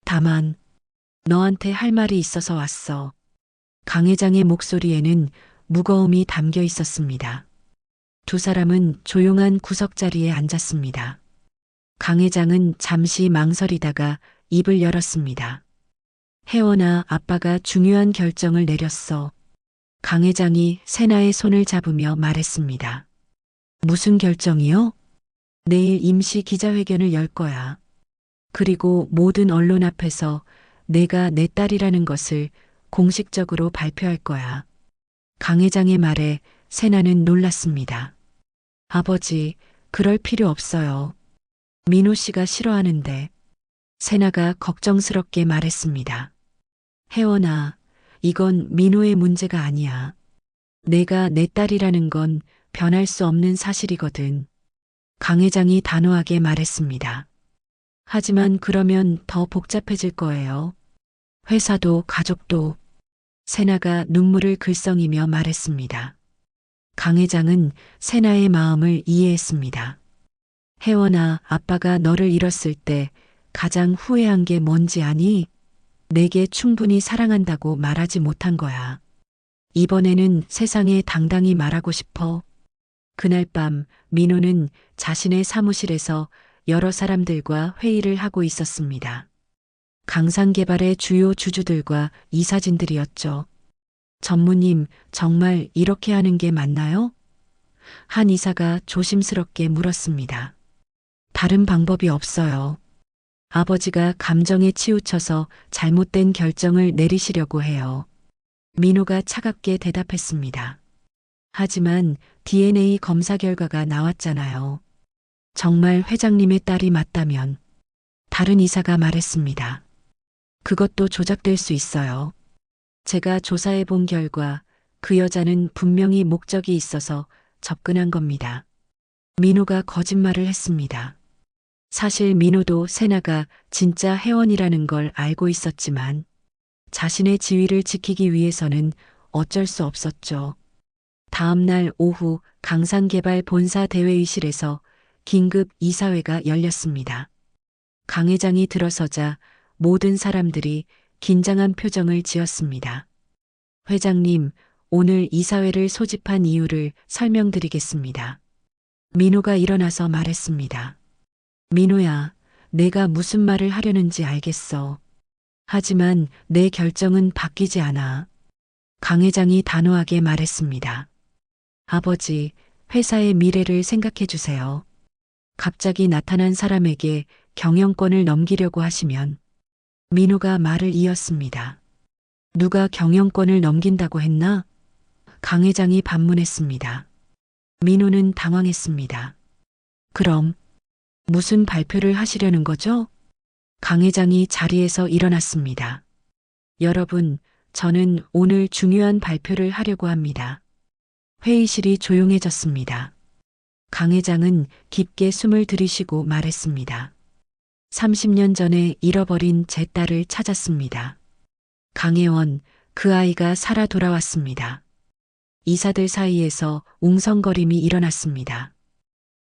다만, 너한테 할 말이 있어서 왔어. 강 회장의 목소리에는 무거움이 담겨 있었습니다. 두 사람은 조용한 구석자리에 앉았습니다. 강 회장은 잠시 망설이다가 입을 열었습니다. 혜원아, 아빠가 중요한 결정을 내렸어. 강 회장이 세나의 손을 잡으며 말했습니다. 무슨 결정이요? 내일 임시 기자회견을 열 거야. 그리고 모든 언론 앞에서 내가 내 딸이라는 것을 공식적으로 발표할 거야. 강 회장의 말에 세나는 놀랐습니다. 아버지, 그럴 필요 없어요. 민호 씨가 싫어하는데. 세나가 걱정스럽게 말했습니다. 혜원아, 이건 민호의 문제가 아니야. 내가 내 딸이라는 건 변할 수 없는 사실이거든. 강 회장이 단호하게 말했습니다. 하지만 그러면 더 복잡해질 거예요. 회사도 가족도. 세나가 눈물을 글썽이며 말했습니다. 강 회장은 세나의 마음을 이해했습니다. 혜원아, 아빠가 너를 잃었을 때 가장 후회한 게 뭔지 아니? 내게 충분히 사랑한다고 말하지 못한 거야. 이번에는 세상에 당당히 말하고 싶어. 그날 밤 민호는 자신의 사무실에서 여러 사람들과 회의를 하고 있었습니다. 강산개발의 주요 주주들과 이사진들이었죠. 전무님, 정말 이렇게 하는 게 맞나요? 한 이사가 조심스럽게 물었습니다. 다른 방법이 없어요. 아버지가 감정에 치우쳐서 잘못된 결정을 내리시려고 해요. 민호가 차갑게 대답했습니다. 하지만 DNA 검사 결과가 나왔잖아요. 정말 회장님의 딸이 맞다면. 다른 이사가 말했습니다. 그것도 조작될 수 있어요. 제가 조사해 본 결과 그 여자는 분명히 목적이 있어서 접근한 겁니다. 민호가 거짓말을 했습니다. 사실 민호도 세나가 진짜 혜원이라는 걸 알고 있었지만 자신의 지위를 지키기 위해서는 어쩔 수 없었죠. 다음 날 오후 강산개발 본사 대회의실에서 긴급 이사회가 열렸습니다. 강 회장이 들어서자 모든 사람들이 긴장한 표정을 지었습니다. 회장님, 오늘 이사회를 소집한 이유를 설명드리겠습니다. 민호가 일어나서 말했습니다. 민호야, 내가 무슨 말을 하려는지 알겠어. 하지만 내 결정은 바뀌지 않아. 강 회장이 단호하게 말했습니다. 아버지, 회사의 미래를 생각해 주세요. 갑자기 나타난 사람에게 경영권을 넘기려고 하시면. 민호가 말을 이었습니다. 누가 경영권을 넘긴다고 했나? 강 회장이 반문했습니다. 민호는 당황했습니다. 그럼 무슨 발표를 하시려는 거죠? 강 회장이 자리에서 일어났습니다. 여러분, 저는 오늘 중요한 발표를 하려고 합니다. 회의실이 조용해졌습니다. 강 회장은 깊게 숨을 들이쉬고 말했습니다. 30년 전에 잃어버린 제 딸을 찾았습니다. 강혜원, 그 아이가 살아 돌아왔습니다. 이사들 사이에서 웅성거림이 일어났습니다.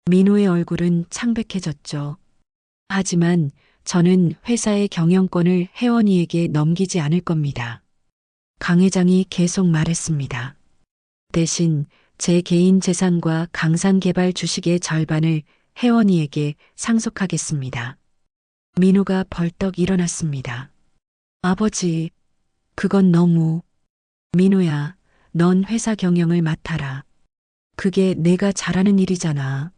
민호의 얼굴은 창백해졌죠. 하지만 저는 회사의 경영권을 혜원이에게 넘기지 않을 겁니다. 강 회장이 계속 말했습니다. 대신 제 개인 재산과 강산개발 주식의 절반을 혜원이에게 상속하겠습니다. 민호가 벌떡 일어났습니다. 아버지, 그건 너무. 민호야, 넌 회사 경영을 맡아라. 그게 내가 잘하는 일이잖아.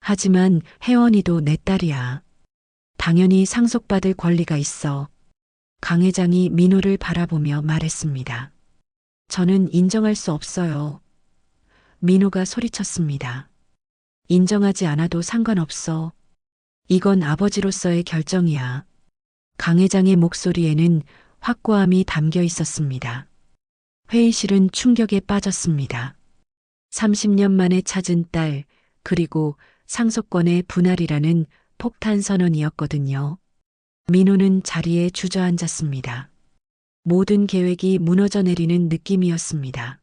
하지만 혜원이도 내 딸이야. 당연히 상속받을 권리가 있어. 강 회장이 민호를 바라보며 말했습니다. 저는 인정할 수 없어요. 민호가 소리쳤습니다. 인정하지 않아도 상관없어. 이건 아버지로서의 결정이야. 강 회장의 목소리에는 확고함이 담겨 있었습니다. 회의실은 충격에 빠졌습니다. 30년 만에 찾은 딸, 그리고 상속권의 분할이라는 폭탄 선언이었거든요. 민호는 자리에 주저앉았습니다. 모든 계획이 무너져 내리는 느낌이었습니다.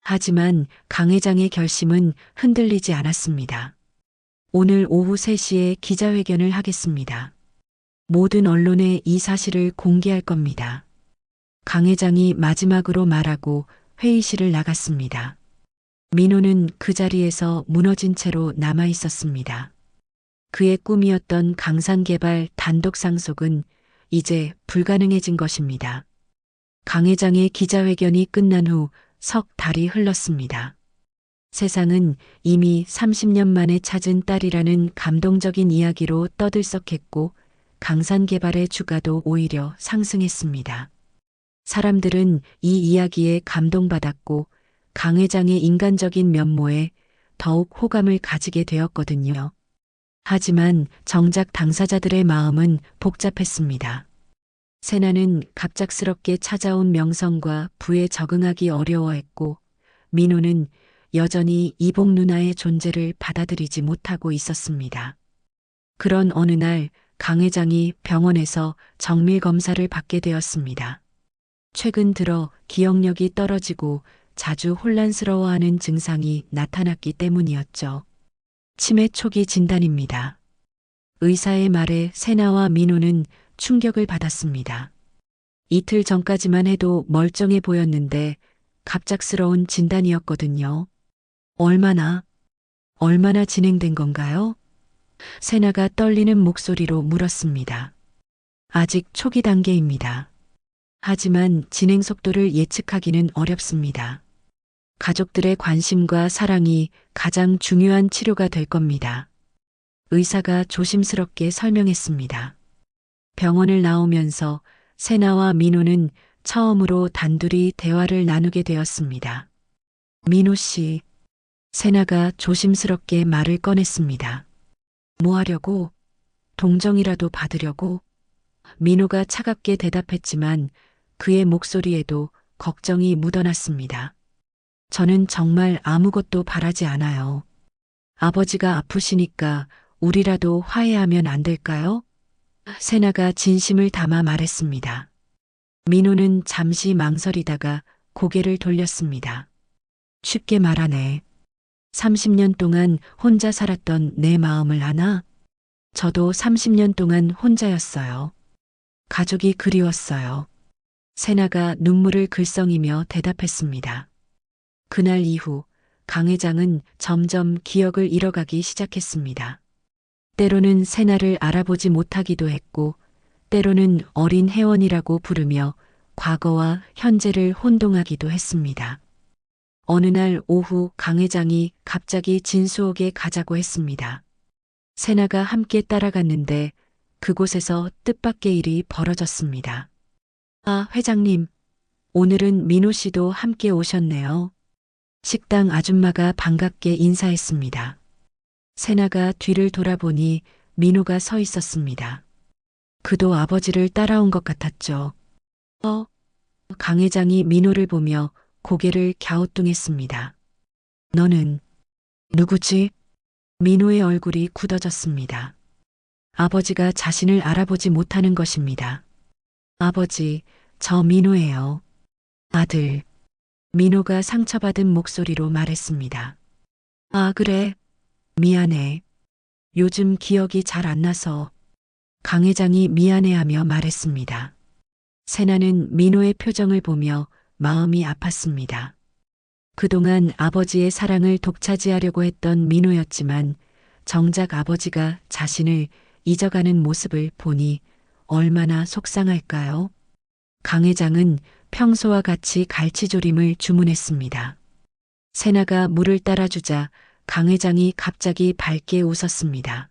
하지만 강 회장의 결심은 흔들리지 않았습니다. 오늘 오후 3시에 기자회견을 하겠습니다. 모든 언론에 이 사실을 공개할 겁니다. 강 회장이 마지막으로 말하고 회의실을 나갔습니다. 민호는 그 자리에서 무너진 채로 남아 있었습니다. 그의 꿈이었던 강산개발 단독 상속은 이제 불가능해진 것입니다. 강 회장의 기자회견이 끝난 후 석 달이 흘렀습니다. 세상은 이미 30년 만에 찾은 딸이라는 감동적인 이야기로 떠들썩했고 강산개발의 주가도 오히려 상승했습니다. 사람들은 이 이야기에 감동받았고 강 회장의 인간적인 면모에 더욱 호감을 가지게 되었거든요. 하지만 정작 당사자들의 마음은 복잡했습니다. 세나는 갑작스럽게 찾아온 명성과 부에 적응하기 어려워했고 민호는 여전히 이복 누나의 존재를 받아들이지 못하고 있었습니다. 그런 어느 날 강 회장이 병원에서 정밀 검사를 받게 되었습니다. 최근 들어 기억력이 떨어지고 자주 혼란스러워하는 증상이 나타났기 때문이었죠. 치매 초기 진단입니다. 의사의 말에 세나와 민호는 충격을 받았습니다. 이틀 전까지만 해도 멀쩡해 보였는데 갑작스러운 진단이었거든요. 얼마나 진행된 건가요? 세나가 떨리는 목소리로 물었습니다. 아직 초기 단계입니다. 하지만 진행 속도를 예측하기는 어렵습니다. 가족들의 관심과 사랑이 가장 중요한 치료가 될 겁니다. 의사가 조심스럽게 설명했습니다. 병원을 나오면서 세나와 민호는 처음으로 단둘이 대화를 나누게 되었습니다. 민호 씨, 세나가 조심스럽게 말을 꺼냈습니다. 뭐 하려고? 동정이라도 받으려고? 민호가 차갑게 대답했지만 그의 목소리에도 걱정이 묻어났습니다. 저는 정말 아무것도 바라지 않아요. 아버지가 아프시니까 우리라도 화해하면 안 될까요? 세나가 진심을 담아 말했습니다. 민호는 잠시 망설이다가 고개를 돌렸습니다. 쉽게 말하네. 30년 동안 혼자 살았던 내 마음을 아나? 저도 30년 동안 혼자였어요. 가족이 그리웠어요. 세나가 눈물을 글썽이며 대답했습니다. 그날 이후 강 회장은 점점 기억을 잃어가기 시작했습니다. 때로는 세나를 알아보지 못하기도 했고, 때로는 어린 혜원이라고 부르며 과거와 현재를 혼동하기도 했습니다. 어느 날 오후 강 회장이 갑자기 진수옥에 가자고 했습니다. 세나가 함께 따라갔는데 그곳에서 뜻밖의 일이 벌어졌습니다. 아, 회장님, 오늘은 민호 씨도 함께 오셨네요. 식당 아줌마가 반갑게 인사했습니다. 세나가 뒤를 돌아보니 민호가 서 있었습니다. 그도 아버지를 따라온 것 같았죠. 강 회장이 민호를 보며 고개를 갸우뚱했습니다. 너는 누구지? 민호의 얼굴이 굳어졌습니다. 아버지가 자신을 알아보지 못하는 것입니다. 아버지, 저 민호예요. 아들. 민호가 상처받은 목소리로 말했습니다. 아, 그래. 미안해. 요즘 기억이 잘 안 나서. 강 회장이 미안해하며 말했습니다. 세나는 민호의 표정을 보며 마음이 아팠습니다. 그동안 아버지의 사랑을 독차지하려고 했던 민호였지만 정작 아버지가 자신을 잊어가는 모습을 보니 얼마나 속상할까요? 강 회장은 평소와 같이 갈치조림을 주문했습니다. 세나가 물을 따라주자 강 회장이 갑자기 밝게 웃었습니다.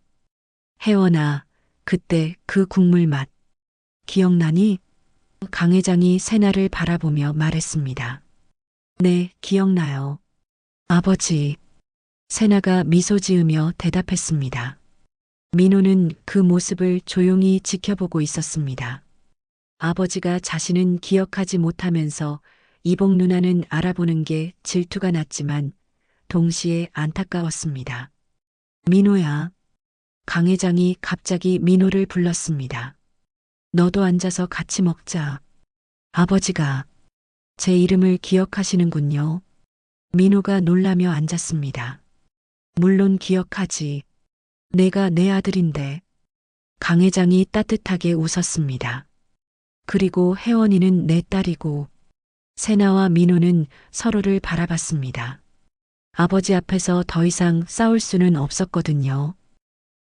혜원아, 그때 그 국물 맛 기억나니? 강 회장이 세나를 바라보며 말했습니다. 네, 기억나요. 아버지. 세나가 미소 지으며 대답했습니다. 민호는 그 모습을 조용히 지켜보고 있었습니다. 아버지가 자신은 기억하지 못하면서 이복 누나는 알아보는 게 질투가 났지만 동시에 안타까웠습니다. 민호야. 강 회장이 갑자기 민호를 불렀습니다. 너도 앉아서 같이 먹자. 아버지가 제 이름을 기억하시는군요. 민호가 놀라며 앉았습니다. 물론 기억하지. 내가 내 아들인데. 강 회장이 따뜻하게 웃었습니다. 그리고 혜원이는 내 딸이고. 세나와 민호는 서로를 바라봤습니다. 아버지 앞에서 더 이상 싸울 수는 없었거든요.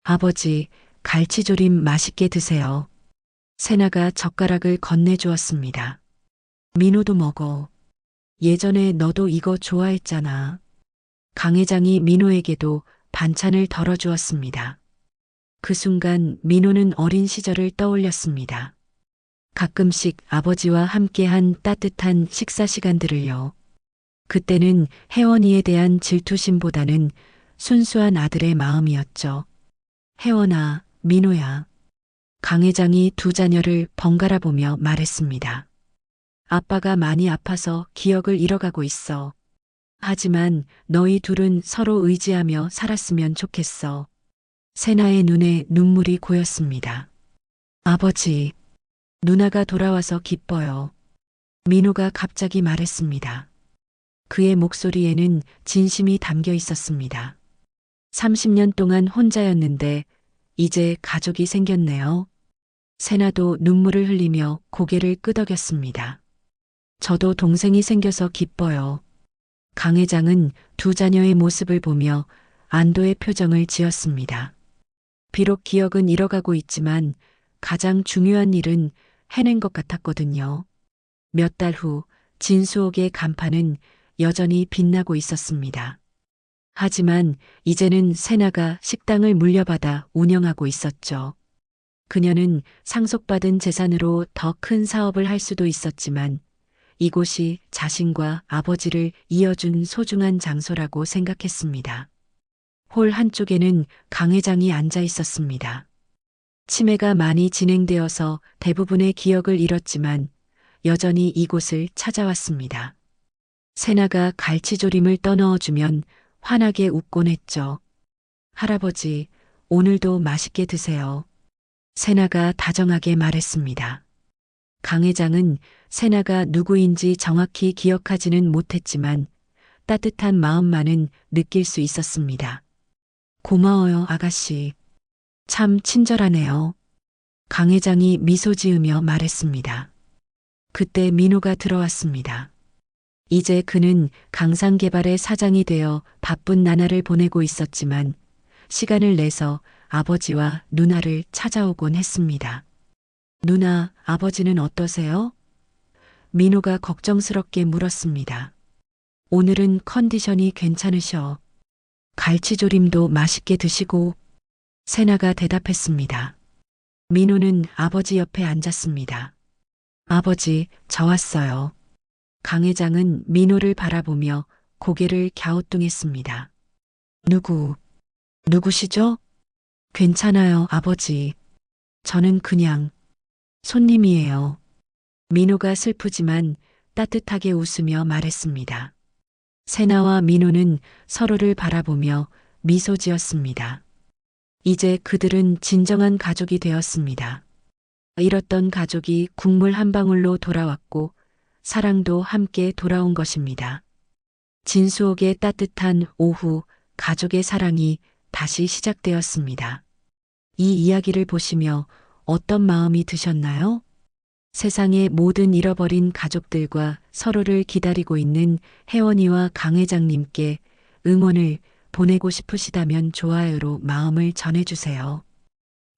아버지, 갈치조림 맛있게 드세요. 세나가 젓가락을 건네주었습니다. 민호도 먹어. 예전에 너도 이거 좋아했잖아. 강 회장이 민호에게도 반찬을 덜어주었습니다. 그 순간 민호는 어린 시절을 떠올렸습니다. 가끔씩 아버지와 함께한 따뜻한 식사 시간들을요. 그때는 혜원이에 대한 질투심보다는 순수한 아들의 마음이었죠. 혜원아, 민호야. 강 회장이 두 자녀를 번갈아 보며 말했습니다. 아빠가 많이 아파서 기억을 잃어가고 있어. 하지만 너희 둘은 서로 의지하며 살았으면 좋겠어. 세나의 눈에 눈물이 고였습니다. 아버지, 누나가 돌아와서 기뻐요. 민호가 갑자기 말했습니다. 그의 목소리에는 진심이 담겨 있었습니다. 30년 동안 혼자였는데 이제 가족이 생겼네요. 세나도 눈물을 흘리며 고개를 끄덕였습니다. 저도 동생이 생겨서 기뻐요. 강 회장은 두 자녀의 모습을 보며 안도의 표정을 지었습니다. 비록 기억은 잃어가고 있지만 가장 중요한 일은 해낸 것 같았거든요. 몇 달 후 진수옥의 간판은 여전히 빛나고 있었습니다. 하지만 이제는 세나가 식당을 물려받아 운영하고 있었죠. 그녀는 상속받은 재산으로 더 큰 사업을 할 수도 있었지만 이곳이 자신과 아버지를 이어준 소중한 장소라고 생각했습니다. 홀 한쪽에는 강 회장이 앉아 있었습니다. 치매가 많이 진행되어서 대부분의 기억을 잃었지만 여전히 이곳을 찾아왔습니다. 세나가 갈치조림을 떠넣어주면 환하게 웃곤 했죠. 할아버지, 오늘도 맛있게 드세요. 세나가 다정하게 말했습니다. 강 회장은 세나가 누구인지 정확히 기억하지는 못했지만 따뜻한 마음만은 느낄 수 있었습니다. 고마워요, 아가씨. 참 친절하네요. 강 회장이 미소 지으며 말했습니다. 그때 민호가 들어왔습니다. 이제 그는 강상개발의 사장이 되어 바쁜 나날을 보내고 있었지만 시간을 내서 아버지와 누나를 찾아오곤 했습니다. 누나, 아버지는 어떠세요? 민호가 걱정스럽게 물었습니다. 오늘은 컨디션이 괜찮으셔. 갈치조림도 맛있게 드시고. 세나가 대답했습니다. 민호는 아버지 옆에 앉았습니다. 아버지, 저 왔어요. 강 회장은 민호를 바라보며 고개를 갸우뚱했습니다. 누구시죠? 괜찮아요, 아버지. 저는 그냥 손님이에요. 민호가 슬프지만 따뜻하게 웃으며 말했습니다. 세나와 민호는 서로를 바라보며 미소 지었습니다. 이제 그들은 진정한 가족이 되었습니다. 잃었던 가족이 국물 한 방울로 돌아왔고 사랑도 함께 돌아온 것입니다. 진수옥의 따뜻한 오후, 가족의 사랑이 다시 시작되었습니다. 이 이야기를 보시며 어떤 마음이 드셨나요? 세상의 모든 잃어버린 가족들과 서로를 기다리고 있는 혜원이와 강 회장님께 응원을 보내고 싶으시다면 좋아요로 마음을 전해주세요.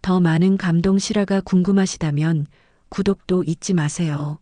더 많은 감동 실화가 궁금하시다면 구독도 잊지 마세요.